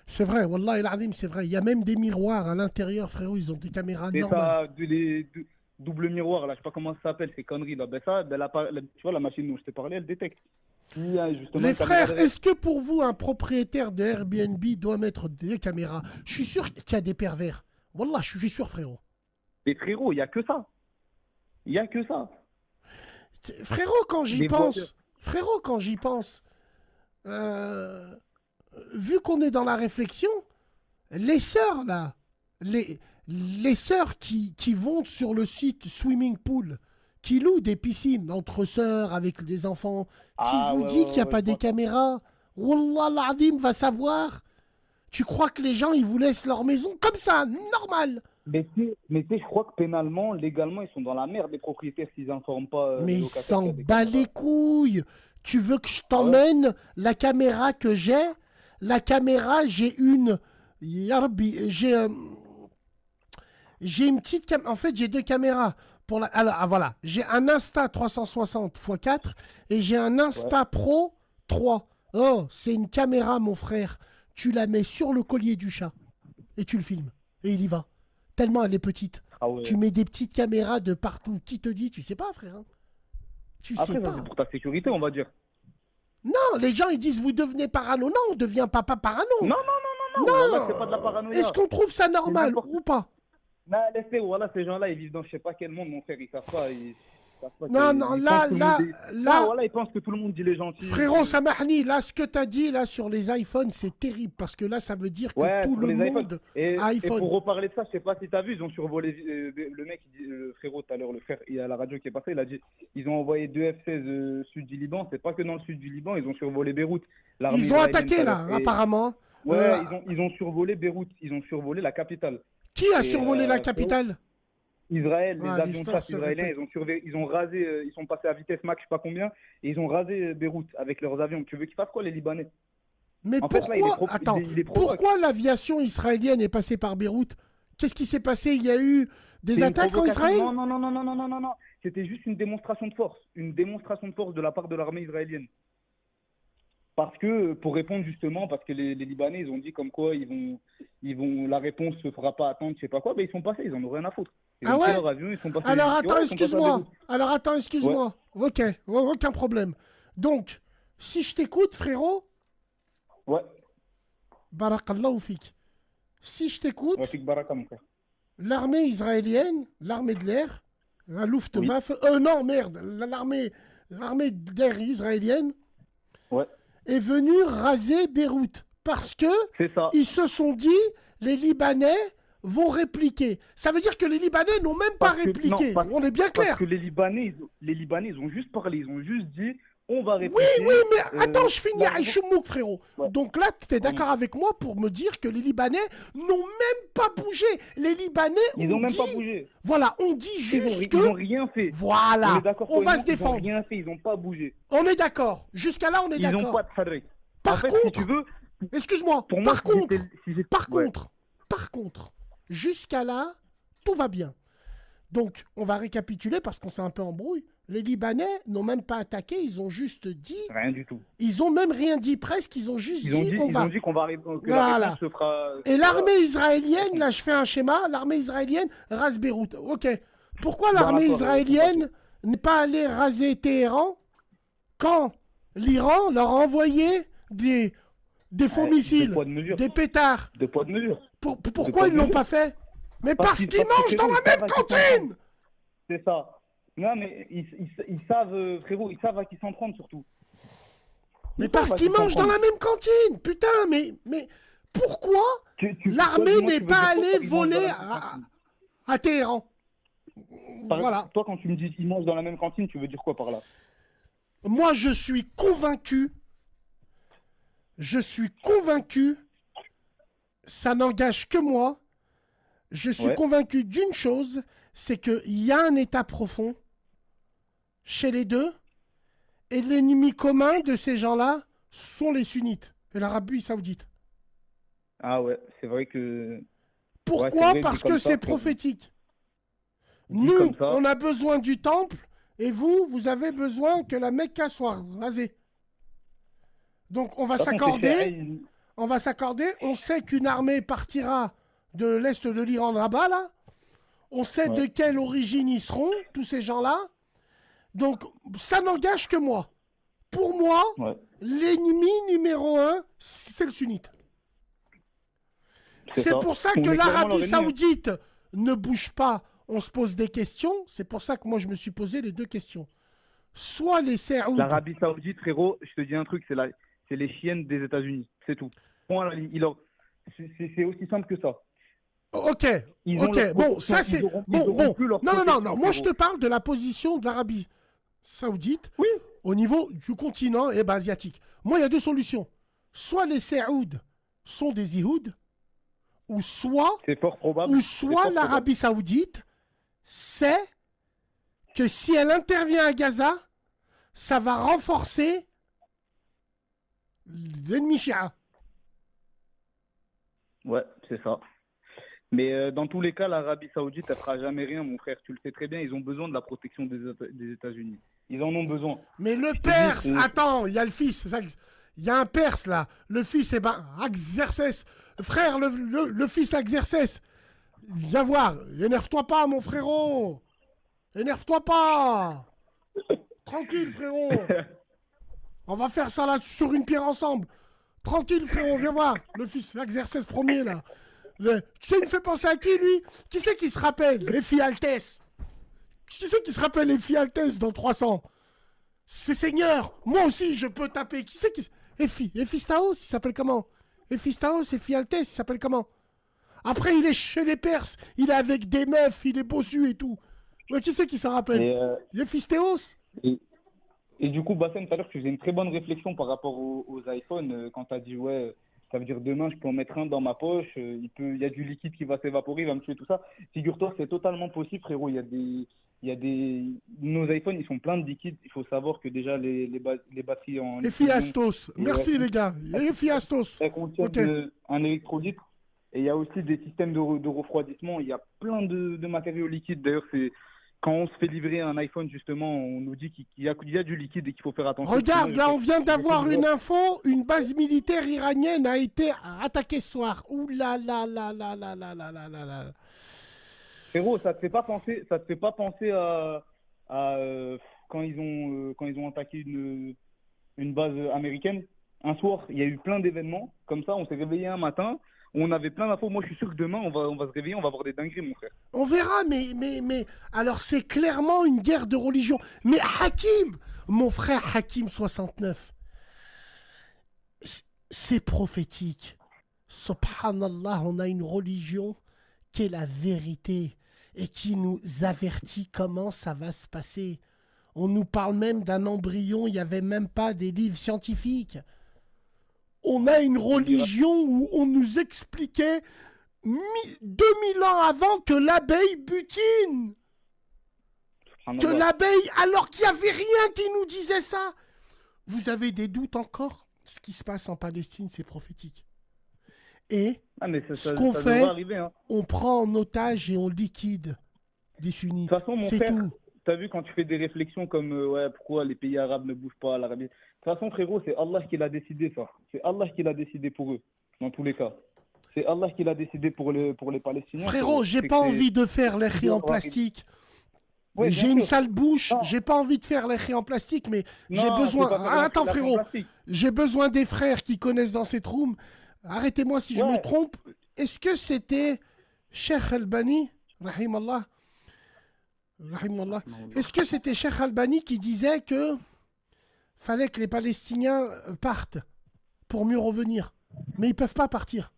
C'est vrai, Wallah el Adim, c'est vrai. Il y a même des miroirs à l'intérieur, frérot, ils ont des caméras C'est normales. ça, double miroir, là, je sais pas comment ça s'appelle, ces conneries, là. Ben ça, tu vois, la machine dont je t'ai parlé, elle détecte. Il y a justement Les une caméra frères, derrière. est-ce que pour vous, un propriétaire de Airbnb doit mettre des caméras? Je suis sûr qu'il y a des pervers. Wallah, je suis sûr, frérot. Mais frérot, il y a que ça. Il y a que ça. Frérot, quand j'y Des pense, vu qu'on est dans la réflexion, les sœurs, là, les sœurs qui vont sur le site Swimming Pool, qui louent des piscines entre sœurs avec les enfants, qui vous dit qu'il n'y a pas des caméras, Wallah l'Adim va savoir. Tu crois que les gens, ils vous laissent leur maison comme ça, normal? Mais je crois que pénalement, légalement, ils sont dans la merde, les propriétaires, s'ils n'informent pas. Mais les ils locataires s'en qu'il y a des bat caméras. les couilles. Tu veux que je t'emmène la caméra que j'ai? La caméra, j'ai une. Yarbi, j'ai une petite caméra. En fait, j'ai deux caméras. Alors, voilà. J'ai un Insta 360 x 4 et j'ai un Insta Pro 3. Oh, c'est une caméra, mon frère. Tu la mets sur le collier du chat et tu le filmes. Et il y va. Tellement elle est petite. Ah ouais. Tu mets des petites caméras de partout. Qui te dit? Tu sais pas, frère. Hein. Tu Après, sais ça, pas. c'est pour ta sécurité, on va dire. Non, les gens ils disent vous devenez parano. Non, on devient pas parano. Non, voilà, c'est pas de la paranoïa. Est-ce qu'on trouve ça normal ou pas? Non, laissez, voilà, ces gens-là, ils vivent dans je sais pas quel monde, mon frère, ils savent pas. Non, non, là, voilà, ils pensent que tout le monde dit les gentils. Frérot, Samahni, là, ce que t'as dit là sur les iPhones, c'est terrible parce que là, ça veut dire que Ouais, tout sur le les monde Et a iPhone. pour reparler de ça, je sais pas si t'as vu, ils ont survolé le mec, le frérot tout à l'heure, le frère, il y a la radio qui est passée, il a dit, ils ont envoyé deux F-16 sud du Liban, c'est pas que dans le sud du Liban, ils ont survolé Beyrouth. L'armée Ils ont israélienne, attaqué tout à là, l'heure. Et- apparemment. Ouais, ils ont survolé Beyrouth, ils ont survolé la capitale. Qui a Et, survolé la capitale? Israël, les Ah, avions de l'histoire chasse se israéliens, répète. ils ont rasé, ils sont passés à vitesse max, je sais pas combien, et ils ont rasé Beyrouth avec leurs avions. Tu veux qu'ils fassent quoi, les Libanais? Mais En fait, là, pourquoi, attends, il est provoque. pourquoi l'aviation israélienne est passée par Beyrouth? Qu'est-ce qui s'est passé? Il y a eu des C'est une attaques en provocation. Israël? Non. C'était juste une démonstration de force. Une démonstration de force de la part de l'armée israélienne. Parce que, pour répondre justement, parce que les Libanais, ils ont dit comme quoi la réponse se fera pas attendre, je sais pas quoi, ben ils sont passés, ils en ont rien à foutre. Ils Ah ont pris ouais? leur avion, ils sont passés. Alors Ouais, attends, ils sont passés à excuse-moi. Beyrouth. Alors attends, excuse-moi. Ok, aucun problème. Donc, si je t'écoute, frérot. Ouais. Barakallahu fik. Si je t'écoute, Ouais, fik baraka, mon frère. l'armée israélienne, l'armée de l'air, la Luftwaffe, non, merde, l'armée d'air israélienne Ouais. est venue raser Beyrouth parce que C'est ça. ils se sont dit les Libanais vont répliquer. Ça veut dire que les Libanais n'ont même pas répliqué. On est bien clair. Parce que les Libanais, ils ont juste parlé, ils ont juste dit on va répliquer. Oui, mais attends, je finis la- Aïchoumouk, frérot. Donc là, tu es d'accord avec moi pour me dire que les Libanais n'ont même pas bougé. Les Libanais Ils ont même dit... pas bougé. Voilà, on dit juste que... Ils ont rien fait. Voilà, On est d'accord, on toi et va moi, se défendre. Ils ont rien fait, ils ont pas bougé. On est d'accord. Jusqu'à là, on est Ils ont d'accord. pas de fabrique. Par En fait, contre, si tu veux, excuse-moi, pour moi, par contre, Ouais. par contre, jusqu'à là, tout va bien. Donc, on va récapituler parce qu'on s'est un peu embrouillé. les Libanais n'ont même pas attaqué, ils ont juste dit... Rien du tout. Ils ont même rien dit presque, ils ont juste Ils ont dit, on ils va... ont dit qu'on va arriver, que Voilà. la réponse se fera... Et l'armée israélienne, là je fais un schéma, l'armée israélienne rase Beyrouth. Ok. Pourquoi l'armée israélienne n'est pas allée raser Téhéran quand l'Iran leur a envoyé des faux missiles, des pétards? De poids de mesure. Pourquoi ils ne l'ont pas fait? Mais parce qu'ils mangent dans la même cantine. C'est ça. Non, mais ils savent, frérot, ils savent à qui s'en prendre surtout. Mais parce qu'ils mangent dans la même cantine. Putain, mais pourquoi l'armée n'est pas allée voler à Téhéran? Voilà. Toi, quand tu me dis qu'ils mangent dans la même cantine, tu veux dire quoi par là? Moi, je suis convaincu, ça n'engage que moi, je suis convaincu d'une chose, c'est qu'il y a un état profond chez les deux, et l'ennemi commun de ces gens-là sont les sunnites et l'Arabie saoudite. Ah ouais, c'est vrai que... Pourquoi? Parce que c'est prophétique. Nous, on a besoin du temple, et vous avez besoin que la Mecca soit rasée. Donc on va s'accorder, on sait qu'une armée partira de l'est de l'Iran là-bas, là. On sait de quelle origine ils seront, tous ces gens-là. Donc ça n'engage que moi. Pour moi, l'ennemi numéro 1, c'est le sunnite. C'est pour ça que l'Arabie saoudite ne bouge pas. On se pose des questions. C'est pour ça que moi, je me suis posé les deux questions. Soit les Saouds... L'Arabie saoudite, frérot, je te dis un truc, c'est les chiennes des États-Unis. C'est tout. Point, c'est aussi simple que ça. Ok, bon, ça c'est... Bon, non, moi je te parle de la position de l'Arabie saoudite au niveau du continent asiatique. Moi, il y a deux solutions. Soit les Saouds sont des Yihouds, ou soit l'Arabie saoudite sait que si elle intervient à Gaza, ça va renforcer l'ennemi Shia. Ouais, c'est ça. Mais dans tous les cas, l'Arabie saoudite, elle fera jamais rien, mon frère. Tu le sais très bien, ils ont besoin de la protection des États-Unis. Ils en ont besoin. Mais le Perse, attends, il y a le fils. Il y a un Perse, là. Le fils, Xerxès. Frère, le fils Xerxès. Viens voir. Énerve-toi pas, mon frérot. Énerve-toi pas. Tranquille, frérot. On va faire ça là sur une pierre ensemble. Tranquille, frérot, viens voir. Le fils Xerxès premier, là. Tu sais, il me fait penser à qui, lui? Qui c'est qui se rappelle? Les filles Altesse. Qui c'est qui se rappelle les filles Altesse dans 300? C'est Seigneur. Moi aussi, je peux taper. Qui c'est qui... Héphistaos, il s'appelle comment? Héphistaos et filles Altesse, il s'appelle comment? Après, il est chez les Perses. Il est avec des meufs, il est bossu et tout. Mais qui c'est qui s'en rappelle? Héphistéos. Et du coup, Bassem, tout à l'heure, tu faisais une très bonne réflexion par rapport aux iPhones. Quand tu as dit, ouais... Ça veut dire demain, je peux en mettre un dans ma poche, il y a du liquide qui va s'évaporer, il va me tuer, tout ça. Figure-toi, c'est totalement possible, frérot. Nos iPhones, ils sont pleins de liquide. Il faut savoir que déjà, les batteries en... Héphiastos. Merci, les gars. Héphiastos. Elles contiennent un électrolyte. Et il y a aussi des systèmes de refroidissement. Il y a plein de matériaux liquides. D'ailleurs, quand on se fait livrer un iPhone, justement, on nous dit qu'il y a du liquide et qu'il faut faire attention. Regarde, là, on vient d'avoir une info. Une base militaire iranienne a été attaquée ce soir. Ouh là là là là là là là là là là. Frérot, ça te fait pas penser à quand ils ont attaqué une base américaine. Un soir, il y a eu plein d'événements. Comme ça, on s'est réveillé un matin. On avait plein d'infos. Moi, je suis sûr que demain, on va se réveiller, on va avoir des dingueries, mon frère. On verra, mais alors c'est clairement une guerre de religion. Mais Hakim, mon frère Hakim 69, c'est prophétique. Subhanallah, on a une religion qui est la vérité et qui nous avertit comment ça va se passer. On nous parle même d'un embryon, il n'y avait même pas des livres scientifiques. On a une religion où on nous expliquait 2000 ans avant que l'abeille butine. Que l'abeille, alors qu'il n'y avait rien qui nous disait ça. Vous avez des doutes encore? Ce qui se passe en Palestine, c'est prophétique. Et ce qu'on fait, on prend en otage et on liquide des sunnites. De toute façon, mon c'est frère, tout. t'as vu quand tu fais des réflexions comme ouais, pourquoi les pays arabes ne bougent pas à l'Arabie. De toute façon, frérot, c'est Allah qui l'a décidé, ça. C'est Allah qui l'a décidé pour eux, dans tous les cas. C'est Allah qui l'a décidé pour les Palestiniens. Frérot, j'ai pas envie de faire l'écrit en plastique. Ouais, J'ai bien une sûr. sale bouche, Non. j'ai pas envie de faire l'écrit en plastique, mais j'ai Non, besoin. c'est pas faire Ah, attends, l'écrit en frérot, plastique. j'ai besoin des frères qui connaissent dans cette room. Arrêtez-moi si je me Ouais. trompe. Est-ce que c'était Cheikh Albani, rahimallah, rahimallah. Est-ce que c'était Cheikh Albani qui disait que fallait que les Palestiniens partent pour mieux revenir, mais ils peuvent pas partir.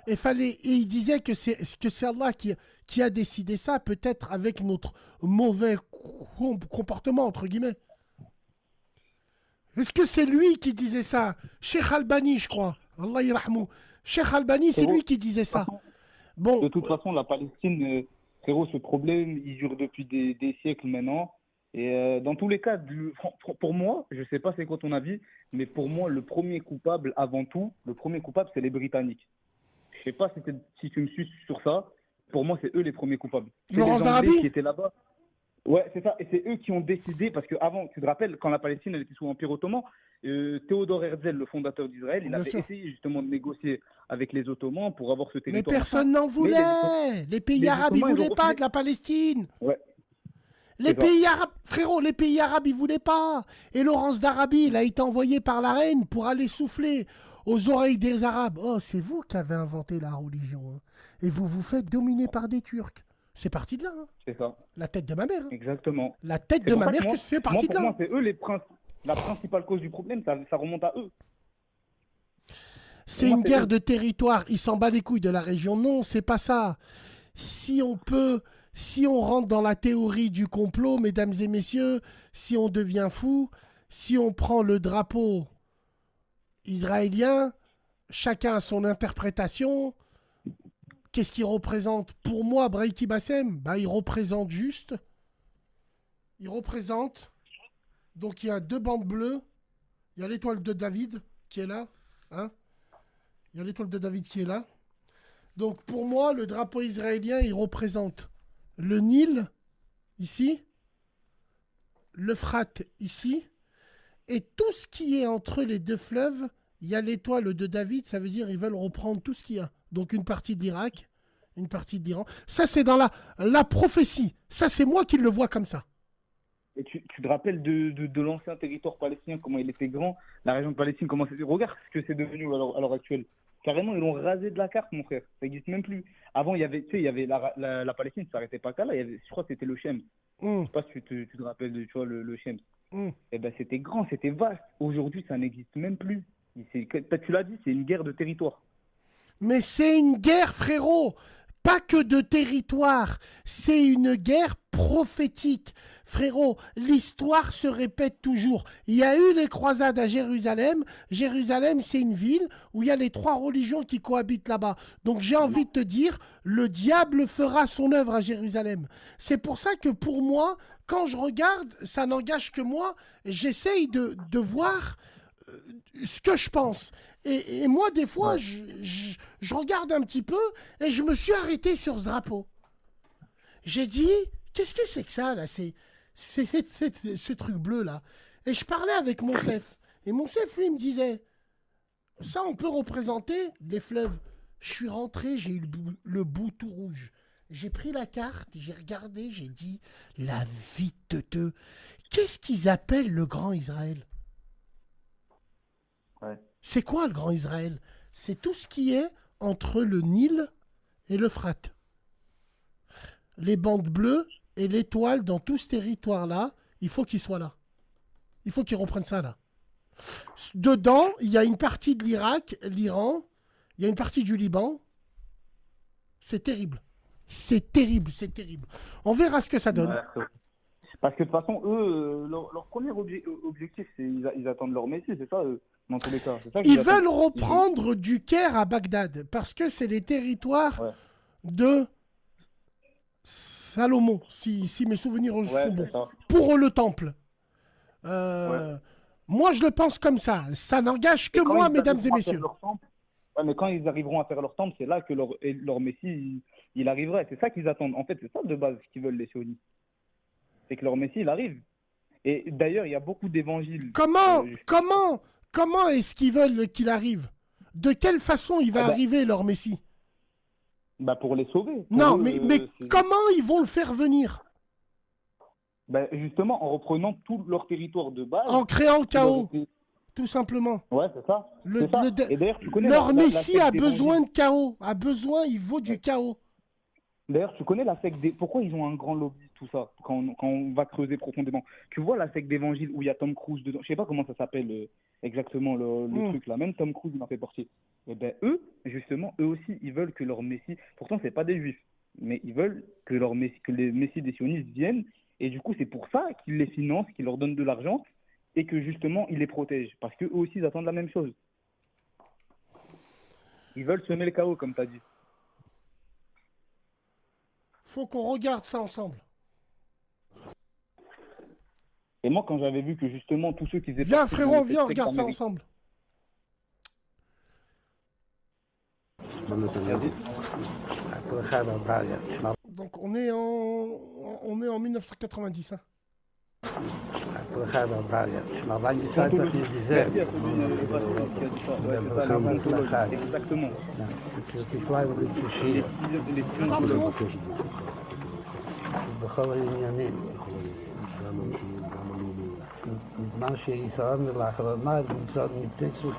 Et il disait que c'est Allah qui a décidé ça, peut-être avec notre mauvais comportement, entre guillemets. Est-ce que c'est lui qui disait ça? Cheikh Albani, je crois. Allah yarhamou. Cheikh Albani, c'est lui qui disait ça. Bon. De toute façon, la Palestine, frérot, ce problème, il dure depuis des siècles maintenant. Et dans tous les cas, pour moi, je sais pas c'est quoi ton avis, mais pour moi, le premier coupable, avant tout, le premier coupable, c'est les Britanniques. Je sais pas si tu me suis sur ça. Pour moi, c'est eux les premiers coupables. C'est Laurence les Anglais d'Arabie qui étaient là-bas. Ouais, c'est ça. Et c'est eux qui ont décidé, parce qu'avant, tu te rappelles, quand la Palestine elle était sous Empire ottoman, Théodore Herzl, le fondateur d'Israël, il Bien avait sûr. essayé justement de négocier avec les Ottomans pour avoir ce Mais territoire. personne n'en voulait. Les pays arabes, ils Ottomans, ils ont voulaient pas refusé. de la Palestine. Ouais. Les C'est ça. pays arabes, frérot, les pays arabes, ils voulaient pas. Et Laurence d'Arabie, il a été envoyé par la reine pour aller souffler aux oreilles des Arabes. Oh, c'est vous qui avez inventé la religion. Hein. Et vous vous faites dominer par des Turcs. C'est parti de là. Hein. C'est ça. La tête de ma mère. Hein. Exactement. La tête C'est de pour ma ça que mère, moi- que c'est parti de pour là. moi, c'est eux la principale cause du problème, ça remonte à eux. C'est Pour moi, une c'est guerre eux. de territoire. Il s'en bat les couilles de la région. Non, c'est pas ça. Si on rentre dans la théorie du complot, mesdames et messieurs, si on devient fou, si on prend le drapeau israélien, chacun a son interprétation. Qu'est-ce qu'il représente? Pour moi, Brahiki Bassem, il représente juste. Il représente. Donc il y a deux bandes bleues. Il y a l'étoile de David qui est là. Hein? Il y a l'étoile de David qui est là. Donc pour moi, le drapeau israélien, il représente le Nil, ici, l'Euphrate, ici, et tout ce qui est entre les deux fleuves, il y a l'étoile de David, ça veut dire ils veulent reprendre tout ce qu'il y a. Donc une partie de l'Irak, une partie d'Iran. Ça, c'est dans la prophétie. Ça, c'est moi qui le vois comme ça. Et tu te rappelles de l'ancien territoire palestinien, comment il était grand, la région de Palestine, comment c'était. Regarde ce que c'est devenu à l'heure actuelle. Carrément, ils l'ont rasé de la carte, mon frère. Ça n'existe même plus. Avant, il y avait la Palestine, ça s'arrêtait pas qu'à là. Je crois que c'était le Shem. Je sais pas si tu te rappelles de le Shem. Eh ben, c'était grand, c'était vaste. Aujourd'hui, ça n'existe même plus. Tu l'as dit, c'est une guerre de territoire. Mais c'est une guerre, frérot. Pas que de territoire. C'est une guerre prophétique. Frérot, l'histoire se répète toujours. Il y a eu les croisades à Jérusalem. Jérusalem, c'est une ville où il y a les trois religions qui cohabitent là-bas. Donc j'ai envie de te dire, le diable fera son œuvre à Jérusalem. C'est pour ça que pour moi, quand je regarde, ça n'engage que moi. J'essaye de voir ce que je pense. Et moi, des fois, je regarde un petit peu et je me suis arrêté sur ce drapeau. J'ai dit, qu'est-ce que c'est que ça, là, ce truc bleu, là. Et je parlais avec Monsef. Et Monsef, lui, me disait, ça, on peut représenter les fleuves. Je suis rentré, j'ai eu le bout tout rouge. J'ai pris la carte, j'ai regardé, j'ai dit, la vie de Dieu. Qu'est-ce qu'ils appellent le Grand Israël? Ouais. C'est quoi le Grand Israël? C'est tout ce qui est entre le Nil et l'Euphrate. Les bandes bleues et l'étoile dans tout ce territoire-là, il faut qu'ils soient là. Il faut qu'ils reprennent ça là. Dedans, il y a une partie de l'Irak, l'Iran, il y a une partie du Liban. C'est terrible. C'est terrible, c'est terrible. On verra ce que ça donne. Ouais. Parce que de toute façon, eux, leur premier objectif, c'est ils attendent leur Messie, c'est ça, dans tous les cas. C'est ça qu'ils Ils attendent. veulent reprendre du Caire à Bagdad parce que c'est les territoires de Salomon, si mes souvenirs sont bons, pour le temple. Moi, je le pense comme ça. Ça n'engage que moi, mesdames et messieurs. Ouais, mais quand ils arriveront à faire leur temple, c'est là que leur Messie, il arriverait. C'est ça qu'ils attendent. En fait, c'est ça de base qu'ils veulent, les sionistes. c'est que leur Messie, il arrive. Et d'ailleurs, il y a beaucoup d'évangiles. Comment est-ce qu'ils veulent qu'il arrive? De quelle façon il va arriver, leur Messie? Bah pour les sauver. Pour Non, eux, mais comment ils vont le faire venir? Bah justement, en reprenant tout leur territoire de base. En créant le chaos, tout simplement. Ouais, c'est ça. C'est ça. Et d'ailleurs, tu connais leur la Messie secte a des besoin évangiles. de chaos, il vaut du chaos. D'ailleurs, tu connais la secte des... Pourquoi ils ont un grand lobby, tout ça, quand on va creuser profondément. Tu vois la secte d'évangile où il y a Tom Cruise dedans. Je sais pas comment ça s'appelle exactement le truc là. Même Tom Cruise il en fait partie. Et ben eux, justement, eux aussi, ils veulent que leur Messie... Pourtant, c'est pas des juifs. Mais ils veulent que leur Messie, que les Messies des sionistes viennent. Et du coup, c'est pour ça qu'ils les financent, qu'ils leur donnent de l'argent. Et que justement, ils les protègent. Parce qu'eux aussi, ils attendent la même chose. Ils veulent semer le chaos, comme tu as dit. Faut qu'on regarde ça ensemble. Et moi, quand j'avais vu que justement, tous ceux qui faisaient... Viens, partie de frérot, cette viens, on secte regarde ça américaine- ensemble. Donc, on est en 1990. Hein. Exactement.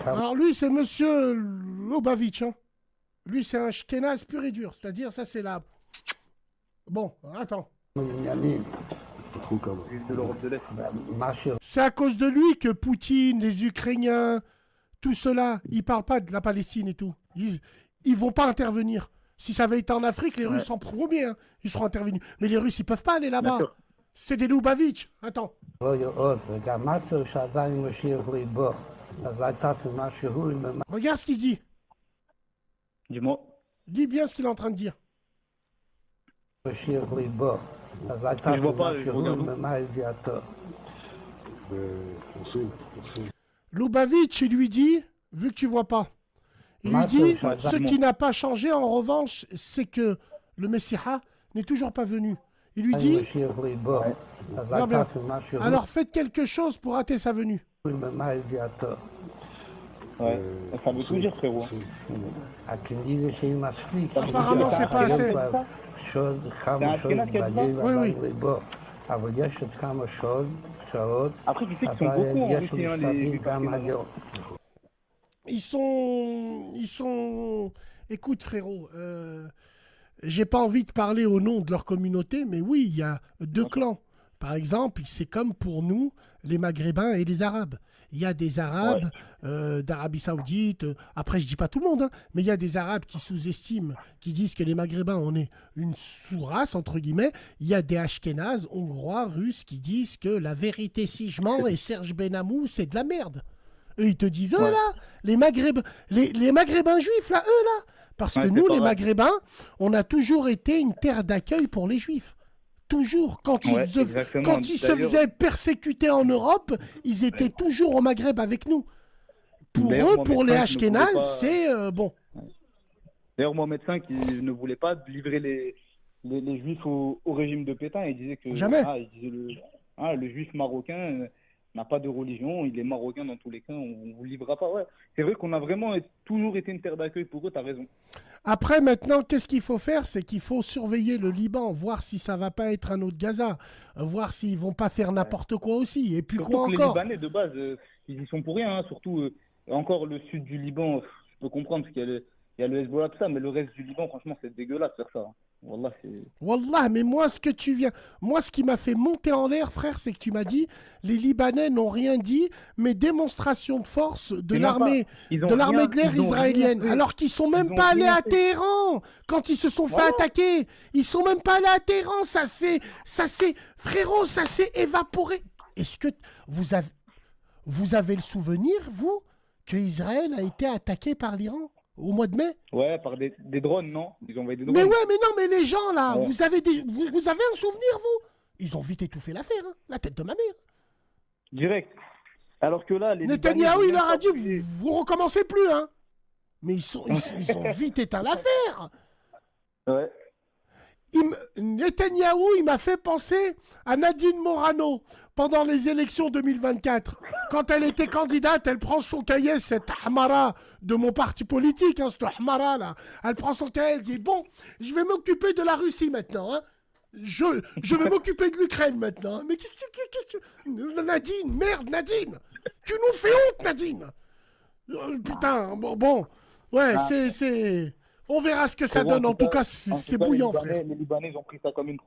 Alors lui, c'est monsieur Lubavitch. Hein. Lui, c'est un Ashkenaz pur et dur. C'est-à-dire, ça, c'est la... Bon, attends. C'est à cause de lui que Poutine, les Ukrainiens, tout cela, ils parlent pas de la Palestine et tout. Ils vont pas intervenir. Si ça avait été en Afrique, les Russes en premier, hein, ils seront intervenus. Mais les Russes, ils peuvent pas aller là-bas. C'est des Lubavitch. Attends. Regarde ce qu'il dit. Dis-moi. Dis bien ce qu'il est en train de dire. Je vois pas, je regarde. Lubavitch, il lui dit, vu que tu vois pas, il lui dit, ce qui n'a pas changé en revanche, c'est que le Messiha n'est toujours pas venu. Il lui dit, non, bien. Alors faites quelque chose pour hâter sa venue. Ouais, ça veut tout dire, frérot. Apparemment, c'est pas assez. Oui, oui. Après, tu sais qu'ils sont beaucoup en Russie, hein, les Ils sont... Écoute, frérot, j'ai pas envie de parler au nom de leur communauté, mais oui, il y a deux clans. Par exemple, c'est comme pour nous, les Maghrébins et les Arabes. Il y a des Arabes d'Arabie Saoudite, après je dis pas tout le monde, hein, mais il y a des Arabes qui sous-estiment, qui disent que les Maghrébins, on est une sous-race, entre guillemets. Il y a des Ashkénazes, Hongrois, Russes, qui disent que la vérité, si je mens, et Serge Benamou, c'est de la merde. Eux, ils te disent, eux là, les Maghrébins juifs, là, eux là. Parce que nous, les Maghrébins, on a toujours été une terre d'accueil pour les Juifs. Toujours. Quand ils se faisaient persécuter en Europe, ils étaient toujours au Maghreb avec nous. Pour eux, pour les Ashkénazes, c'est bon. D'ailleurs, mon médecin qui ne voulait pas livrer les Juifs au régime de Pétain, il disait que jamais. Le Juif marocain n'a pas de religion, il est marocain dans tous les cas, on ne vous livrera pas. Ouais. C'est vrai qu'on a vraiment toujours été une terre d'accueil pour eux, tu as raison. Après, maintenant, qu'est-ce qu'il faut faire? C'est qu'il faut surveiller le Liban, voir si ça va pas être un autre Gaza, voir s'ils vont pas faire n'importe quoi aussi. Et puis surtout quoi que encore? Les Libanais, de base, ils y sont pour rien. Hein. Surtout, encore le sud du Liban, je peux comprendre, parce qu'il y a le Hezbollah, tout ça, mais le reste du Liban, franchement, c'est dégueulasse de faire ça. Hein. Wallah, Wallah, mais moi, ce qui m'a fait monter en l'air, frère, c'est que tu m'as dit, les Libanais n'ont rien dit, mais démonstration de force de l'armée de l'air israélienne, alors qu'ils sont même pas allés à Téhéran quand ils se sont fait attaquer. Ils sont même pas allés à Téhéran, ça s'est, frérot, ça s'est évaporé. Est-ce que vous avez le souvenir, vous, que Israël a été attaqué par l'Iran au mois de mai? Ouais, par des drones, non? Ils ont envoyé des drones. Mais ouais, mais non, mais les gens là, vous avez un souvenir, vous? Ils ont vite étouffé l'affaire, hein, la tête de ma mère. Direct. Alors que là, les Netanyahou, il leur a dit, vous recommencez plus, hein. Mais ils ont vite éteint l'affaire. Ouais. Netanyahou, il m'a fait penser à Nadine Morano pendant les élections 2024. Quand elle était candidate, elle prend son cahier, cette Hamara de mon parti politique, hein, cette Hamara là. Elle prend son cahier, elle dit bon, je vais m'occuper de la Russie maintenant. Hein. Je vais m'occuper de l'Ukraine maintenant. Mais qu'est-ce que... Nadine, merde, Nadine. Tu nous fais honte, Nadine. Putain, bon. Ouais, c'est... On verra ce que ça donne. En tout cas, c'est bouillant, frère. Les Libanais, ils ont pris ça comme une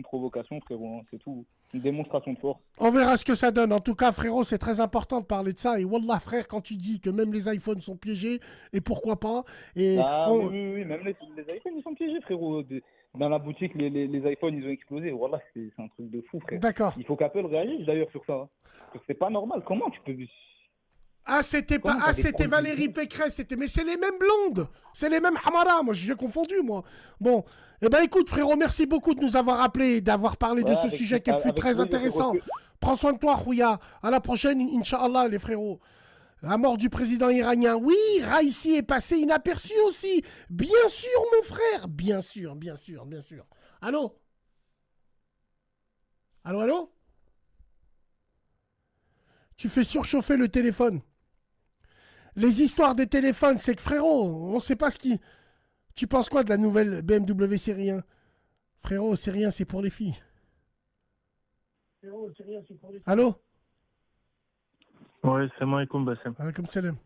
provocation, frérot. C'est tout. Une démonstration de force. On verra ce que ça donne. En tout cas, frérot, c'est très important de parler de ça. Et wallah, frère, quand tu dis que même les iPhones sont piégés, et pourquoi pas et oui, même les iPhones, ils sont piégés, frérot. Dans la boutique, les iPhones, ils ont explosé. Voilà, c'est un truc de fou, frère. D'accord. Il faut qu'Apple réagisse, d'ailleurs, sur ça. Parce que c'est pas normal. Comment tu peux... c'était Valérie Pécresse, mais c'est les mêmes blondes, c'est les mêmes Hamara, moi j'ai confondu, moi. Bon, eh ben écoute frérot, merci beaucoup de nous avoir appelés et d'avoir parlé de ce sujet qui fut très intéressant. Prends soin de toi, Khouya. À la prochaine, Inch'Allah, les frérots. La mort du président iranien, oui, Raïssi est passé inaperçu aussi. Bien sûr, mon frère, bien sûr. Allô? Allô? Tu fais surchauffer le téléphone. Les histoires des téléphones, c'est que frérot, on sait pas ce qui... Tu penses quoi de la nouvelle BMW série 1? Frérot, série 1, c'est pour les filles. Allô? Ouais, salam alaikum Bassem. Alaikum salam.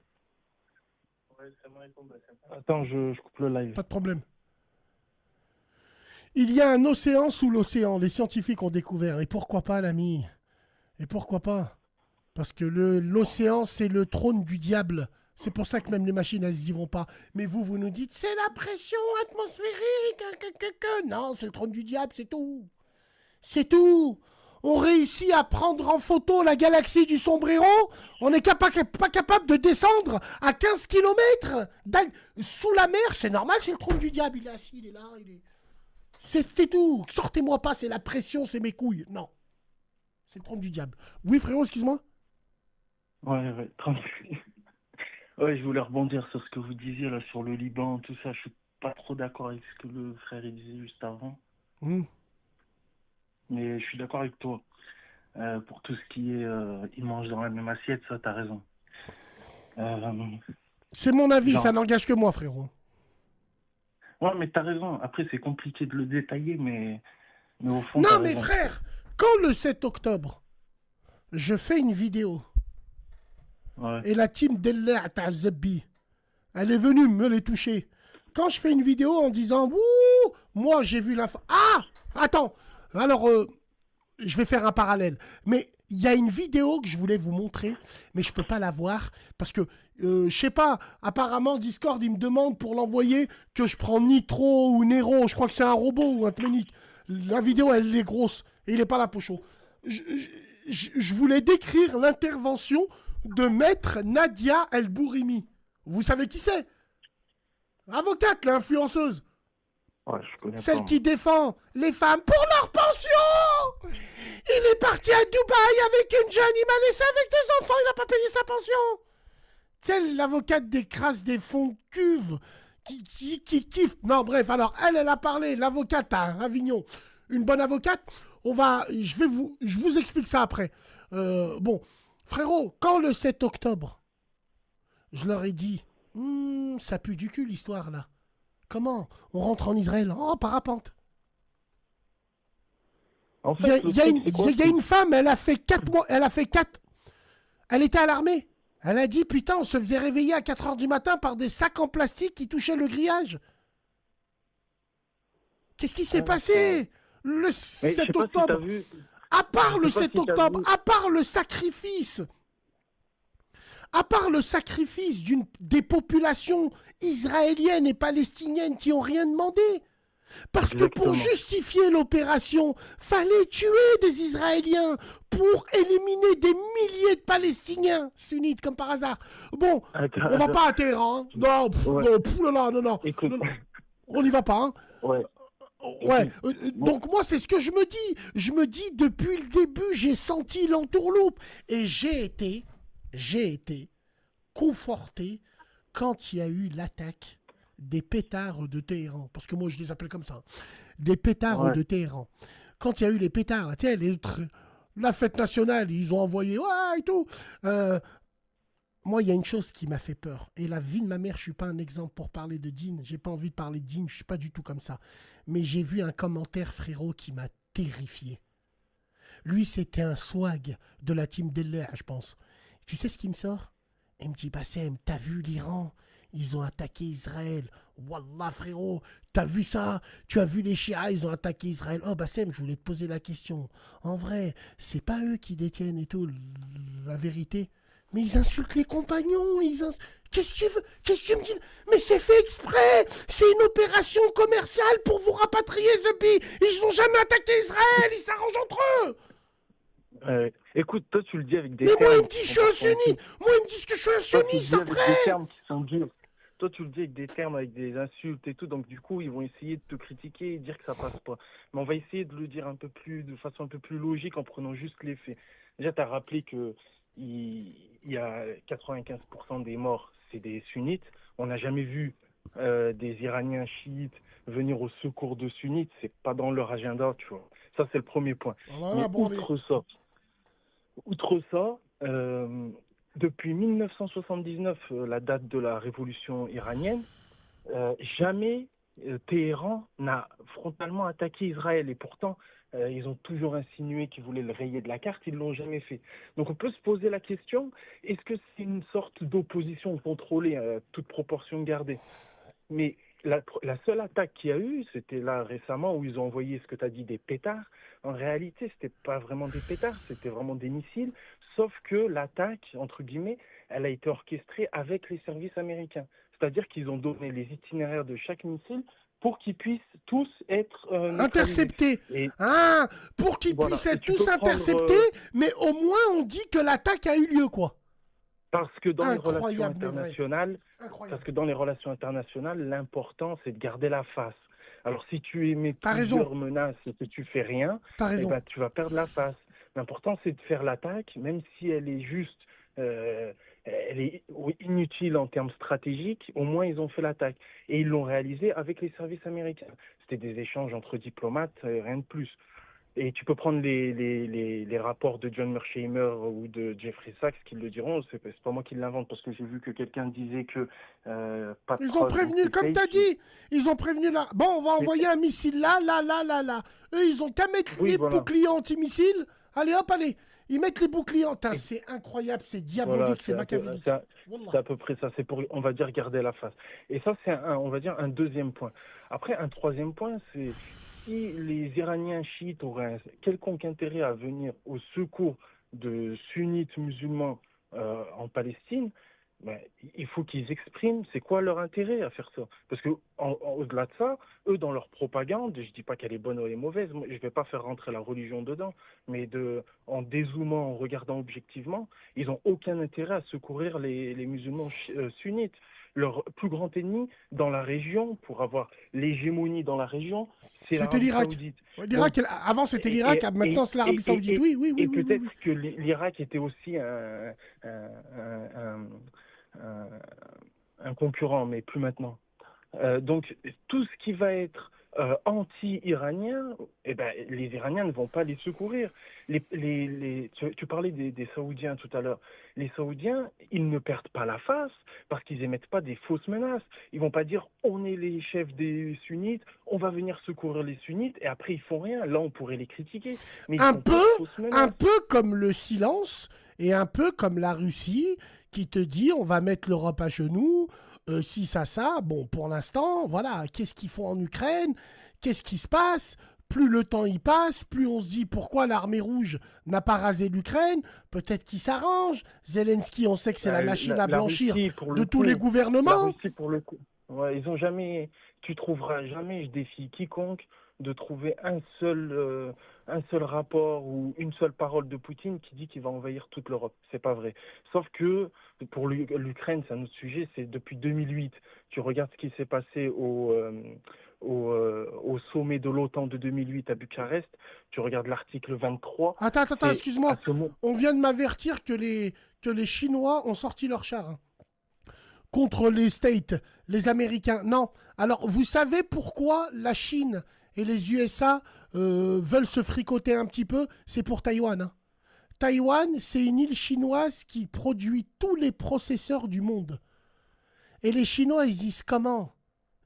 Attends, je coupe le live. Pas de problème. Il y a un océan sous l'océan, les scientifiques ont découvert. Et pourquoi pas, l'ami? Et pourquoi pas? Parce que l'océan, c'est le trône du diable. C'est pour ça que même les machines, elles y vont pas. Mais vous nous dites, c'est la pression atmosphérique. Non, c'est le trône du diable, c'est tout. C'est tout. On réussit à prendre en photo la galaxie du sombrero. On n'est pas capable de descendre à 15 km sous la mer. C'est normal, c'est le trône du diable. Il est assis, il est là. C'est tout. Sortez-moi pas, c'est la pression, c'est mes couilles. Non. C'est le trône du diable. Oui, frérot, excuse-moi. Ouais, tranquille. Ouais, je voulais rebondir sur ce que vous disiez là sur le Liban, tout ça. Je suis pas trop d'accord avec ce que le frère il disait juste avant. Mais je suis d'accord avec toi. Pour tout ce qui est ils mangent dans la même assiette, ça t'as raison. C'est mon avis, ça n'engage que moi, frérot. Ouais, mais t'as raison. Après, c'est compliqué de le détailler, mais au fond. Non, mais frère, quand le 7 octobre, je fais une vidéo. Ouais. Et la team d'Ella Ta'Zabbi, elle est venue me les toucher. Quand je fais une vidéo en disant ouh, moi j'ai vu la attends, alors je vais faire un parallèle. Mais il y a une vidéo que je voulais vous montrer, mais je peux pas la voir parce que je sais pas. Apparemment Discord il me demande pour l'envoyer que je prends Nitro ou Nero. Je crois que c'est un robot ou un Plénique. La vidéo elle est grosse et il est pas là pocho. Je voulais décrire l'intervention de maître Nadia El Bourimi. Vous savez qui c'est? Avocate, l'influenceuse. Ouais, je connais Celle pas. qui défend les femmes pour leur pension. Il est parti à Dubaï avec une jeune, il m'a laissé avec des enfants, il n'a pas payé sa pension. C'est l'avocate des crasses des fonds de cuve qui kiffe. Non, bref, alors elle a parlé, l'avocate à Avignon. Une bonne avocate. Je vous explique ça après. Bon. Frérot, quand le 7 octobre, je leur ai dit, ça pue du cul l'histoire là. Comment? On rentre en Israël en parapente. En fait, il y a une femme, elle a fait 4 mois, elle était à l'armée. Elle a dit, putain, on se faisait réveiller à 4h du matin par des sacs en plastique qui touchaient le grillage. Qu'est-ce qui s'est passé le 7 octobre? À part le 7 octobre, à part le sacrifice des populations israéliennes et palestiniennes qui n'ont rien demandé. Parce que pour justifier l'opération, fallait tuer des Israéliens pour éliminer des milliers de Palestiniens sunnites, comme par hasard. Bon, on va pas à Téhéran. Hein. Non. Écoute. On n'y va pas. Hein. Ouais. Ouais, donc moi c'est ce que je me dis. Je me dis depuis le début, j'ai senti l'entourloupe. Et j'ai été conforté quand il y a eu l'attaque des pétards de Téhéran. Parce que moi, je les appelle comme ça. Des pétards Ouais. de Téhéran. Quand il y a eu les pétards, là, tu sais, la fête nationale, ils ont envoyé, ouais, et tout. Moi, il y a une chose qui m'a fait peur. Et la vie de ma mère, je suis pas un exemple pour parler de Dean. J'ai pas envie de parler de Dean, je suis pas du tout comme ça. Mais j'ai vu un commentaire, frérot, qui m'a terrifié. Lui, c'était un swag de la team Deller, je pense. Tu sais ce qu'il me sort? Il me dit, Bassem, t'as vu l'Iran? Ils ont attaqué Israël. Wallah, frérot, t'as vu ça? Tu as vu les Chiites, ils ont attaqué Israël. Oh, Bassem, je voulais te poser la question. En vrai, c'est pas eux qui détiennent et tout la vérité. Mais ils insultent les compagnons. Qu'est-ce que tu veux? Qu'est-ce que tu me dis? Mais c'est fait exprès. C'est une opération commerciale pour vous rapatrier, The Bee. Ils n'ont jamais attaqué Israël. Ils s'arrangent entre eux. Écoute, toi, tu le dis avec des Mais termes. moi, ils me disent que je suis un sunnite. Moi, ils me disent que je suis un Toi, tu le sunniste dis avec après. des termes qui sont durs. Toi, tu le dis avec des termes, avec des insultes et tout. Donc, du coup, ils vont essayer de te critiquer et dire que ça passe pas. Mais on va essayer de le dire de façon un peu plus logique en prenant juste les faits. Déjà, tu as rappelé que il y a 95% des morts, c'est des sunnites. On n'a jamais vu des Iraniens chiites venir au secours de sunnites. C'est pas dans leur agenda, tu vois. Ça, c'est le premier point. Mais outre ça, depuis 1979, la date de la révolution iranienne, jamais Téhéran n'a frontalement attaqué Israël. Et pourtant, ils ont toujours insinué qu'ils voulaient le rayer de la carte, ils ne l'ont jamais fait. Donc on peut se poser la question, est-ce que c'est une sorte d'opposition contrôlée, toute proportion gardée? Mais la seule attaque qu'il y a eu, c'était là récemment où ils ont envoyé ce que tu as dit, des pétards. En réalité, ce n'était pas vraiment des pétards, c'était vraiment des missiles, sauf que l'attaque, entre guillemets, elle a été orchestrée avec les services américains. C'est-à-dire qu'ils ont donné les itinéraires de chaque missile pour qu'ils puissent tous être interceptés. Ah, pour qu'ils puissent être tous interceptés, mais au moins on dit que l'attaque a eu lieu, quoi. Parce que dans les relations Incroyable, mais vrai. internationales, l'important c'est de garder la face. Alors si tu émets plusieurs menaces et que tu fais rien, eh ben, tu vas perdre la face. L'important c'est de faire l'attaque, même si elle est juste, elle est inutile en termes stratégiques, au moins ils ont fait l'attaque. Et ils l'ont réalisé avec les services américains. C'était des échanges entre diplomates, rien de plus. Et tu peux prendre les rapports de John Mearsheimer ou de Jeffrey Sachs qui le diront, c'est pas moi qui l'invente, parce que j'ai vu que quelqu'un disait que... ils ont prévenu, comme tu as dit, ils ont prévenu là. Bon, on va envoyer un missile là. Eux, ils ont qu'à mettre les boucliers anti-missiles. Allez, hop, allez. Ils mettent les boucliers. C'est incroyable, c'est diabolique, c'est machiavélique. C'est à peu près ça, c'est pour, on va dire, garder la face. Et ça, c'est, on va dire, un deuxième point. Après, un troisième point, c'est... Si les Iraniens chiites auraient un quelconque intérêt à venir au secours de sunnites musulmans en Palestine, ben, il faut qu'ils expriment c'est quoi leur intérêt à faire ça. Parce que au-delà de ça, eux, dans leur propagande, je dis pas qu'elle est bonne ou elle est mauvaise, moi, je vais pas faire rentrer la religion dedans, mais en dézoomant, en regardant objectivement, ils ont aucun intérêt à secourir les musulmans sunnites. Leur plus grand ennemi dans la région, pour avoir l'hégémonie dans la région, c'est l'Arabie Saoudite. L'Irak, avant c'était l'Irak, maintenant c'est l'Arabie Saoudite. Oui. Et peut-être que l'Irak était aussi un concurrent, mais plus maintenant. Donc tout ce qui va être anti-iranien, eh ben, les Iraniens ne vont pas les secourir. Tu parlais des Saoudiens tout à l'heure. Les Saoudiens, ils ne perdent pas la face parce qu'ils émettent pas des fausses menaces. Ils vont pas dire on est les chefs des sunnites, on va venir secourir les sunnites et après ils font rien. Là, on pourrait les critiquer. Mais un peu comme le silence et un peu comme la Russie qui te dit on va mettre l'Europe à genoux. Si ça, bon, pour l'instant, voilà, qu'est-ce qu'ils font en Ukraine? Qu'est-ce qui se passe? Plus le temps y passe, plus on se dit pourquoi l'armée rouge n'a pas rasé l'Ukraine. Peut-être qu'il s'arrange. Zelensky, on sait que c'est la machine à blanchir de tous les gouvernements. La Russie, pour le coup, ils ont jamais. Tu trouveras jamais, je défie quiconque, de trouver un seul rapport ou une seule parole de Poutine qui dit qu'il va envahir toute l'Europe. C'est pas vrai. Sauf que pour l'Ukraine, c'est un autre sujet. C'est depuis 2008. Tu regardes ce qui s'est passé au sommet de l'OTAN de 2008 à Bucarest. Tu regardes l'article 23. Attends, excuse-moi. On vient de m'avertir que les Chinois ont sorti leur char. contre les States, les Américains. Non. Alors, vous savez pourquoi la Chine et les USA veulent se fricoter un petit peu? C'est pour Taïwan. Hein. Taïwan, c'est une île chinoise qui produit tous les processeurs du monde. Et les Chinois, ils disent comment?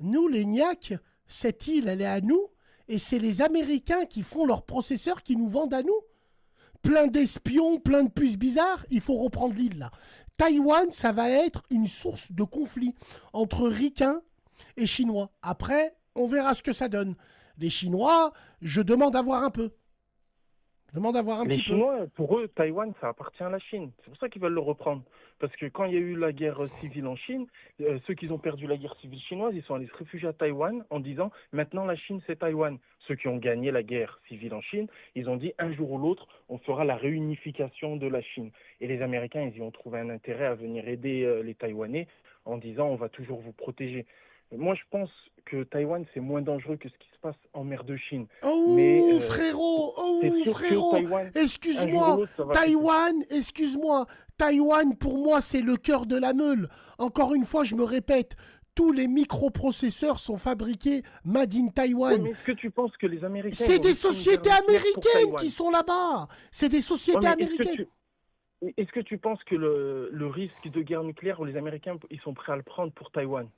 Nous, les niaques, cette île, elle est à nous, et c'est les Américains qui font leurs processeurs qui nous vendent à nous. Plein d'espions, plein de puces bizarres, il faut reprendre l'île là. Taïwan, ça va être une source de conflit entre Ricains et Chinois. Après, on verra ce que ça donne. Les Chinois, je demande à voir un peu. Je demande à voir un Les petit Chinois, pour eux, Taïwan, ça appartient à la Chine. C'est pour ça qu'ils veulent le reprendre. Parce que quand il y a eu la guerre civile en Chine, ceux qui ont perdu la guerre civile chinoise, ils sont allés se réfugier à Taïwan en disant « Maintenant, la Chine, c'est Taïwan ». Ceux qui ont gagné la guerre civile en Chine, ils ont dit « Un jour ou l'autre, on fera la réunification de la Chine ». Et les Américains, ils y ont trouvé un intérêt à venir aider les Taïwanais en disant « On va toujours vous protéger ». Moi, je pense que Taïwan, c'est moins dangereux que ce qui se passe en mer de Chine. Oh, Mais, frérot, c'est sûr que frérot, Taïwan, un jour ou excuse-moi, l'autre, ça va Taïwan, excuse-moi, Taïwan, pour moi, c'est le cœur de la meule. Encore une fois, je me répète, tous les microprocesseurs sont fabriqués made in Taïwan. Ouais, mais est-ce que tu penses que les Américains... C'est ont des risqué une sociétés guerre nucléaire pour américaines Taïwan? qui sont là-bas. C'est des sociétés Ouais, mais américaines. Est-ce que tu penses que le risque de guerre nucléaire, les Américains, ils sont prêts à le prendre pour Taïwan?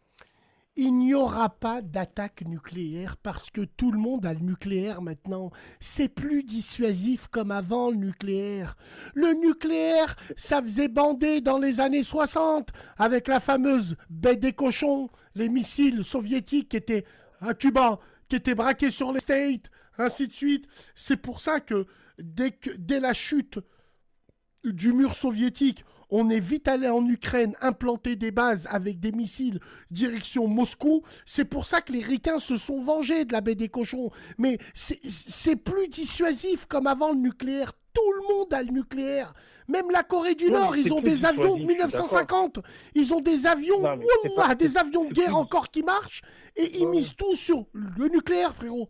Il n'y aura pas d'attaque nucléaire parce que tout le monde a le nucléaire maintenant. C'est plus dissuasif comme avant le nucléaire. Le nucléaire, ça faisait bander dans les années 60 avec la fameuse baie des cochons, les missiles soviétiques qui étaient à Cuba, qui étaient braqués sur les States, ainsi de suite. C'est pour ça que dès la chute du mur soviétique, on est vite allé en Ukraine implanter des bases avec des missiles direction Moscou. C'est pour ça que les Ricains se sont vengés de la baie des cochons. Mais c'est plus dissuasif comme avant le nucléaire. Tout le monde a le nucléaire. Même la Corée du Non, Nord, mais ils c'est ont plus des avions de dissuasif, je suis 1950. Ils ont des avions, Non, mais c'est wallah, pas- des avions de c'est guerre plus- encore qui marchent. Et ils misent tout sur le nucléaire, frérot.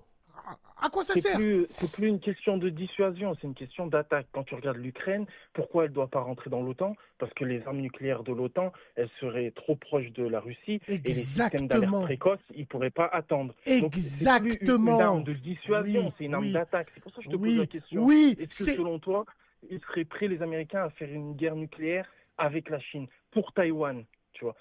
À quoi ça C'est sert? plus une question de dissuasion, c'est une question d'attaque. Quand tu regardes l'Ukraine, pourquoi elle ne doit pas rentrer dans l'OTAN? Parce que les armes nucléaires de l'OTAN, elles seraient trop proches de la Russie et les systèmes d'alerte Exactement. précoce, ils ne pourraient pas attendre. Donc, c'est plus Exactement. une arme de dissuasion, Oui, c'est une arme oui. d'attaque. C'est pour ça que je te Oui, pose la question. oui, Est-ce que c'est- selon toi, ils seraient prêts, les Américains, à faire une guerre nucléaire avec la Chine pour Taïwan, tu vois?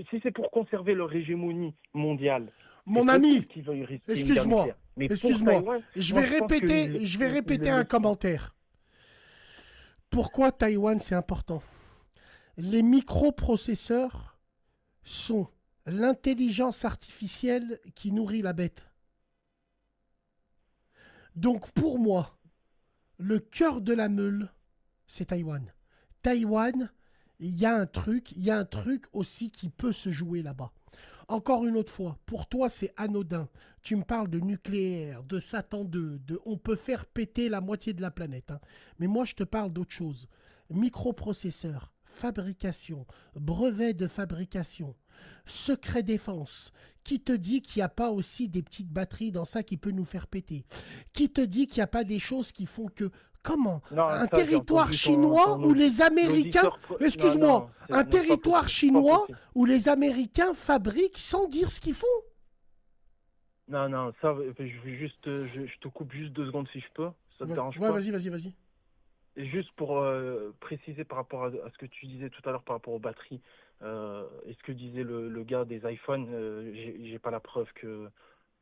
Si c'est pour conserver leur hégémonie mondiale, Mon c'est ami, possible qu'ils veuillent risquer une guerre excuse-moi, nucléaire. Mais pour excuse-moi, Taïwan, je moi, vais pense que répéter un commentaire. Pourquoi Taïwan c'est important? Les microprocesseurs sont l'intelligence artificielle qui nourrit la bête. Donc pour moi, le cœur de la meule, c'est Taïwan. Taïwan, il y a un truc aussi qui peut se jouer là-bas. Encore une autre fois, pour toi, c'est anodin. Tu me parles de nucléaire, de Satan 2, on peut faire péter la moitié de la planète. Hein. Mais moi, je te parle d'autre chose. Microprocesseurs, fabrication, brevet de fabrication, secret défense. Qui te dit qu'il n'y a pas aussi des petites batteries dans ça qui peut nous faire péter? Qui te dit qu'il n'y a pas des choses qui font que... Comment? Non, Un ça, j'ai territoire entendu chinois où les Américains... l'auditeur- Excuse-moi, Non, non, un pas territoire possible, chinois pas possible. où les Américains fabriquent sans dire ce qu'ils font. Non, ça, je vais juste, je te coupe juste 2 secondes si je peux. Ça te dérange Ouais, pas? vas-y. Et juste pour préciser par rapport à ce que tu disais tout à l'heure par rapport aux batteries, et ce que disait le gars des iPhones, j'ai pas la preuve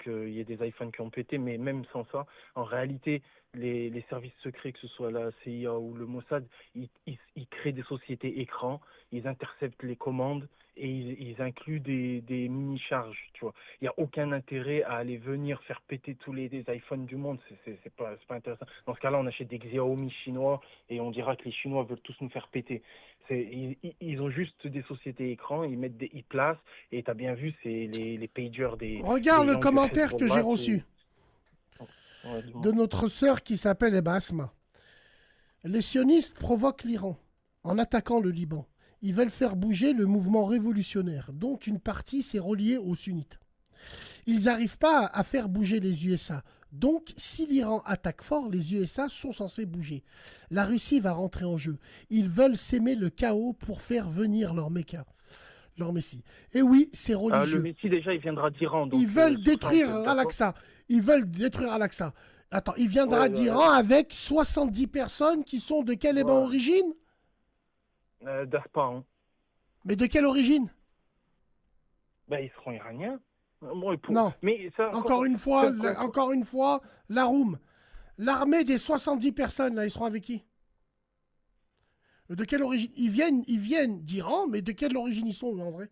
qu'il y ait des iPhones qui ont pété, mais même sans ça, en réalité, les services secrets, que ce soit la CIA ou le Mossad, ils créent des sociétés écrans, ils interceptent les commandes et ils incluent des mini-charges, tu vois. Il n'y a aucun intérêt à aller venir faire péter tous les iPhones du monde, c'est pas intéressant. Dans ce cas-là, on achète des Xiaomi chinois et on dira que les Chinois veulent tous nous faire péter. Ils ont juste des sociétés écrans, ils placent, et tu as bien vu, c'est les pagers des... Regarde des le gens commentaire que j'ai Hezbollah, reçu Ouais, dis-moi. de notre sœur qui s'appelle Asma. Les sionistes provoquent l'Iran en attaquant le Liban. Ils veulent faire bouger le mouvement révolutionnaire, dont une partie s'est reliée aux sunnites. Ils n'arrivent pas à faire bouger les USA. Donc, si l'Iran attaque fort, les USA sont censés bouger. La Russie va rentrer en jeu. Ils veulent s'aimer le chaos pour faire venir leurs mécas. leur Messie. Et oui, c'est Le religieux. Messie, déjà, il viendra d'Iran. donc, Ils veulent sur ça, détruire on peut être d'accord. Al-Aqsa. Ils veulent détruire Al-Aqsa. Attends, il viendra Ouais, d'Iran avec 70 personnes qui sont de quelle origine? D'Aspahan. Mais de quelle origine? Ben, ils seront iraniens. Non. Mais ça, Encore une fois, l'Aroum. L'armée des 70 personnes, là, ils seront avec qui? De quelle origine? Ils viennent d'Iran, mais de quelle origine ils sont, en vrai?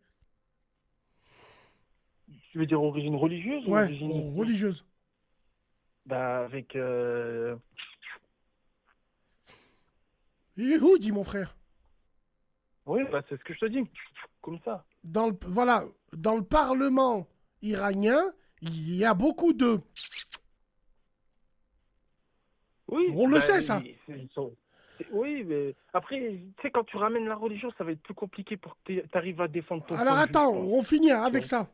Tu veux dire origine religieuse ou Ouais, origine... religieuse. Bah, avec... Youhou, dit mon frère. Oui, bah, c'est ce que je te dis. Comme ça. Dans le Parlement iranien, il y a beaucoup de... Oui. On le sait, ça. Oui, mais après, tu sais, quand tu ramènes la religion, ça va être plus compliqué pour que tu arrives à défendre ton Alors point de vue, attends, je pense. on finit avec ça.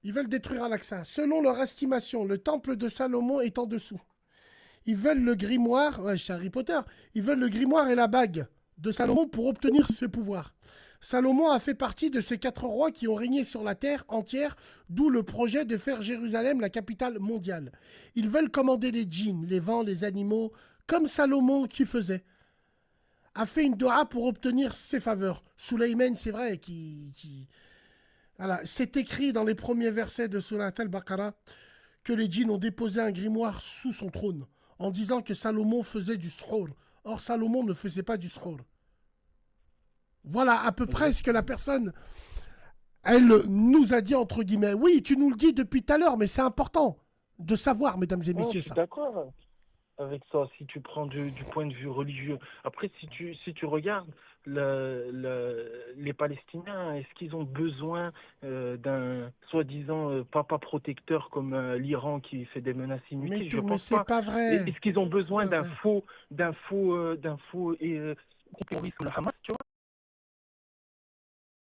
Ils veulent détruire Al-Aqsa. Selon leur estimation, le temple de Salomon est en dessous. Ils veulent le grimoire, ouais, c'est Harry Potter, ils veulent le grimoire et la bague de Salomon pour obtenir ce pouvoir. Salomon a fait partie de ces 4 rois qui ont régné sur la terre entière, d'où le projet de faire Jérusalem la capitale mondiale. Ils veulent commander les djinns, les vents, les animaux, comme Salomon qui faisait. A fait une doha pour obtenir ses faveurs. Souleyman, c'est vrai, Voilà. C'est écrit dans les premiers versets de Surat al-Baqarah que les djinns ont déposé un grimoire sous son trône en disant que Salomon faisait du suhour. Or, Salomon ne faisait pas du suhour. Voilà à peu près ce que la personne, elle nous a dit entre guillemets. Oui, tu nous le dis depuis tout à l'heure, mais c'est important de savoir, mesdames et messieurs, Je ça. suis d'accord avec ça, si tu prends du point de vue religieux. Après, si tu regardes les Palestiniens, est-ce qu'ils ont besoin d'un soi-disant papa protecteur comme l'Iran qui fait des menaces inutiles? Je Mais pense c'est pas vrai. Est-ce qu'ils ont besoin d'un faux terroriste comme le Hamas, tu vois?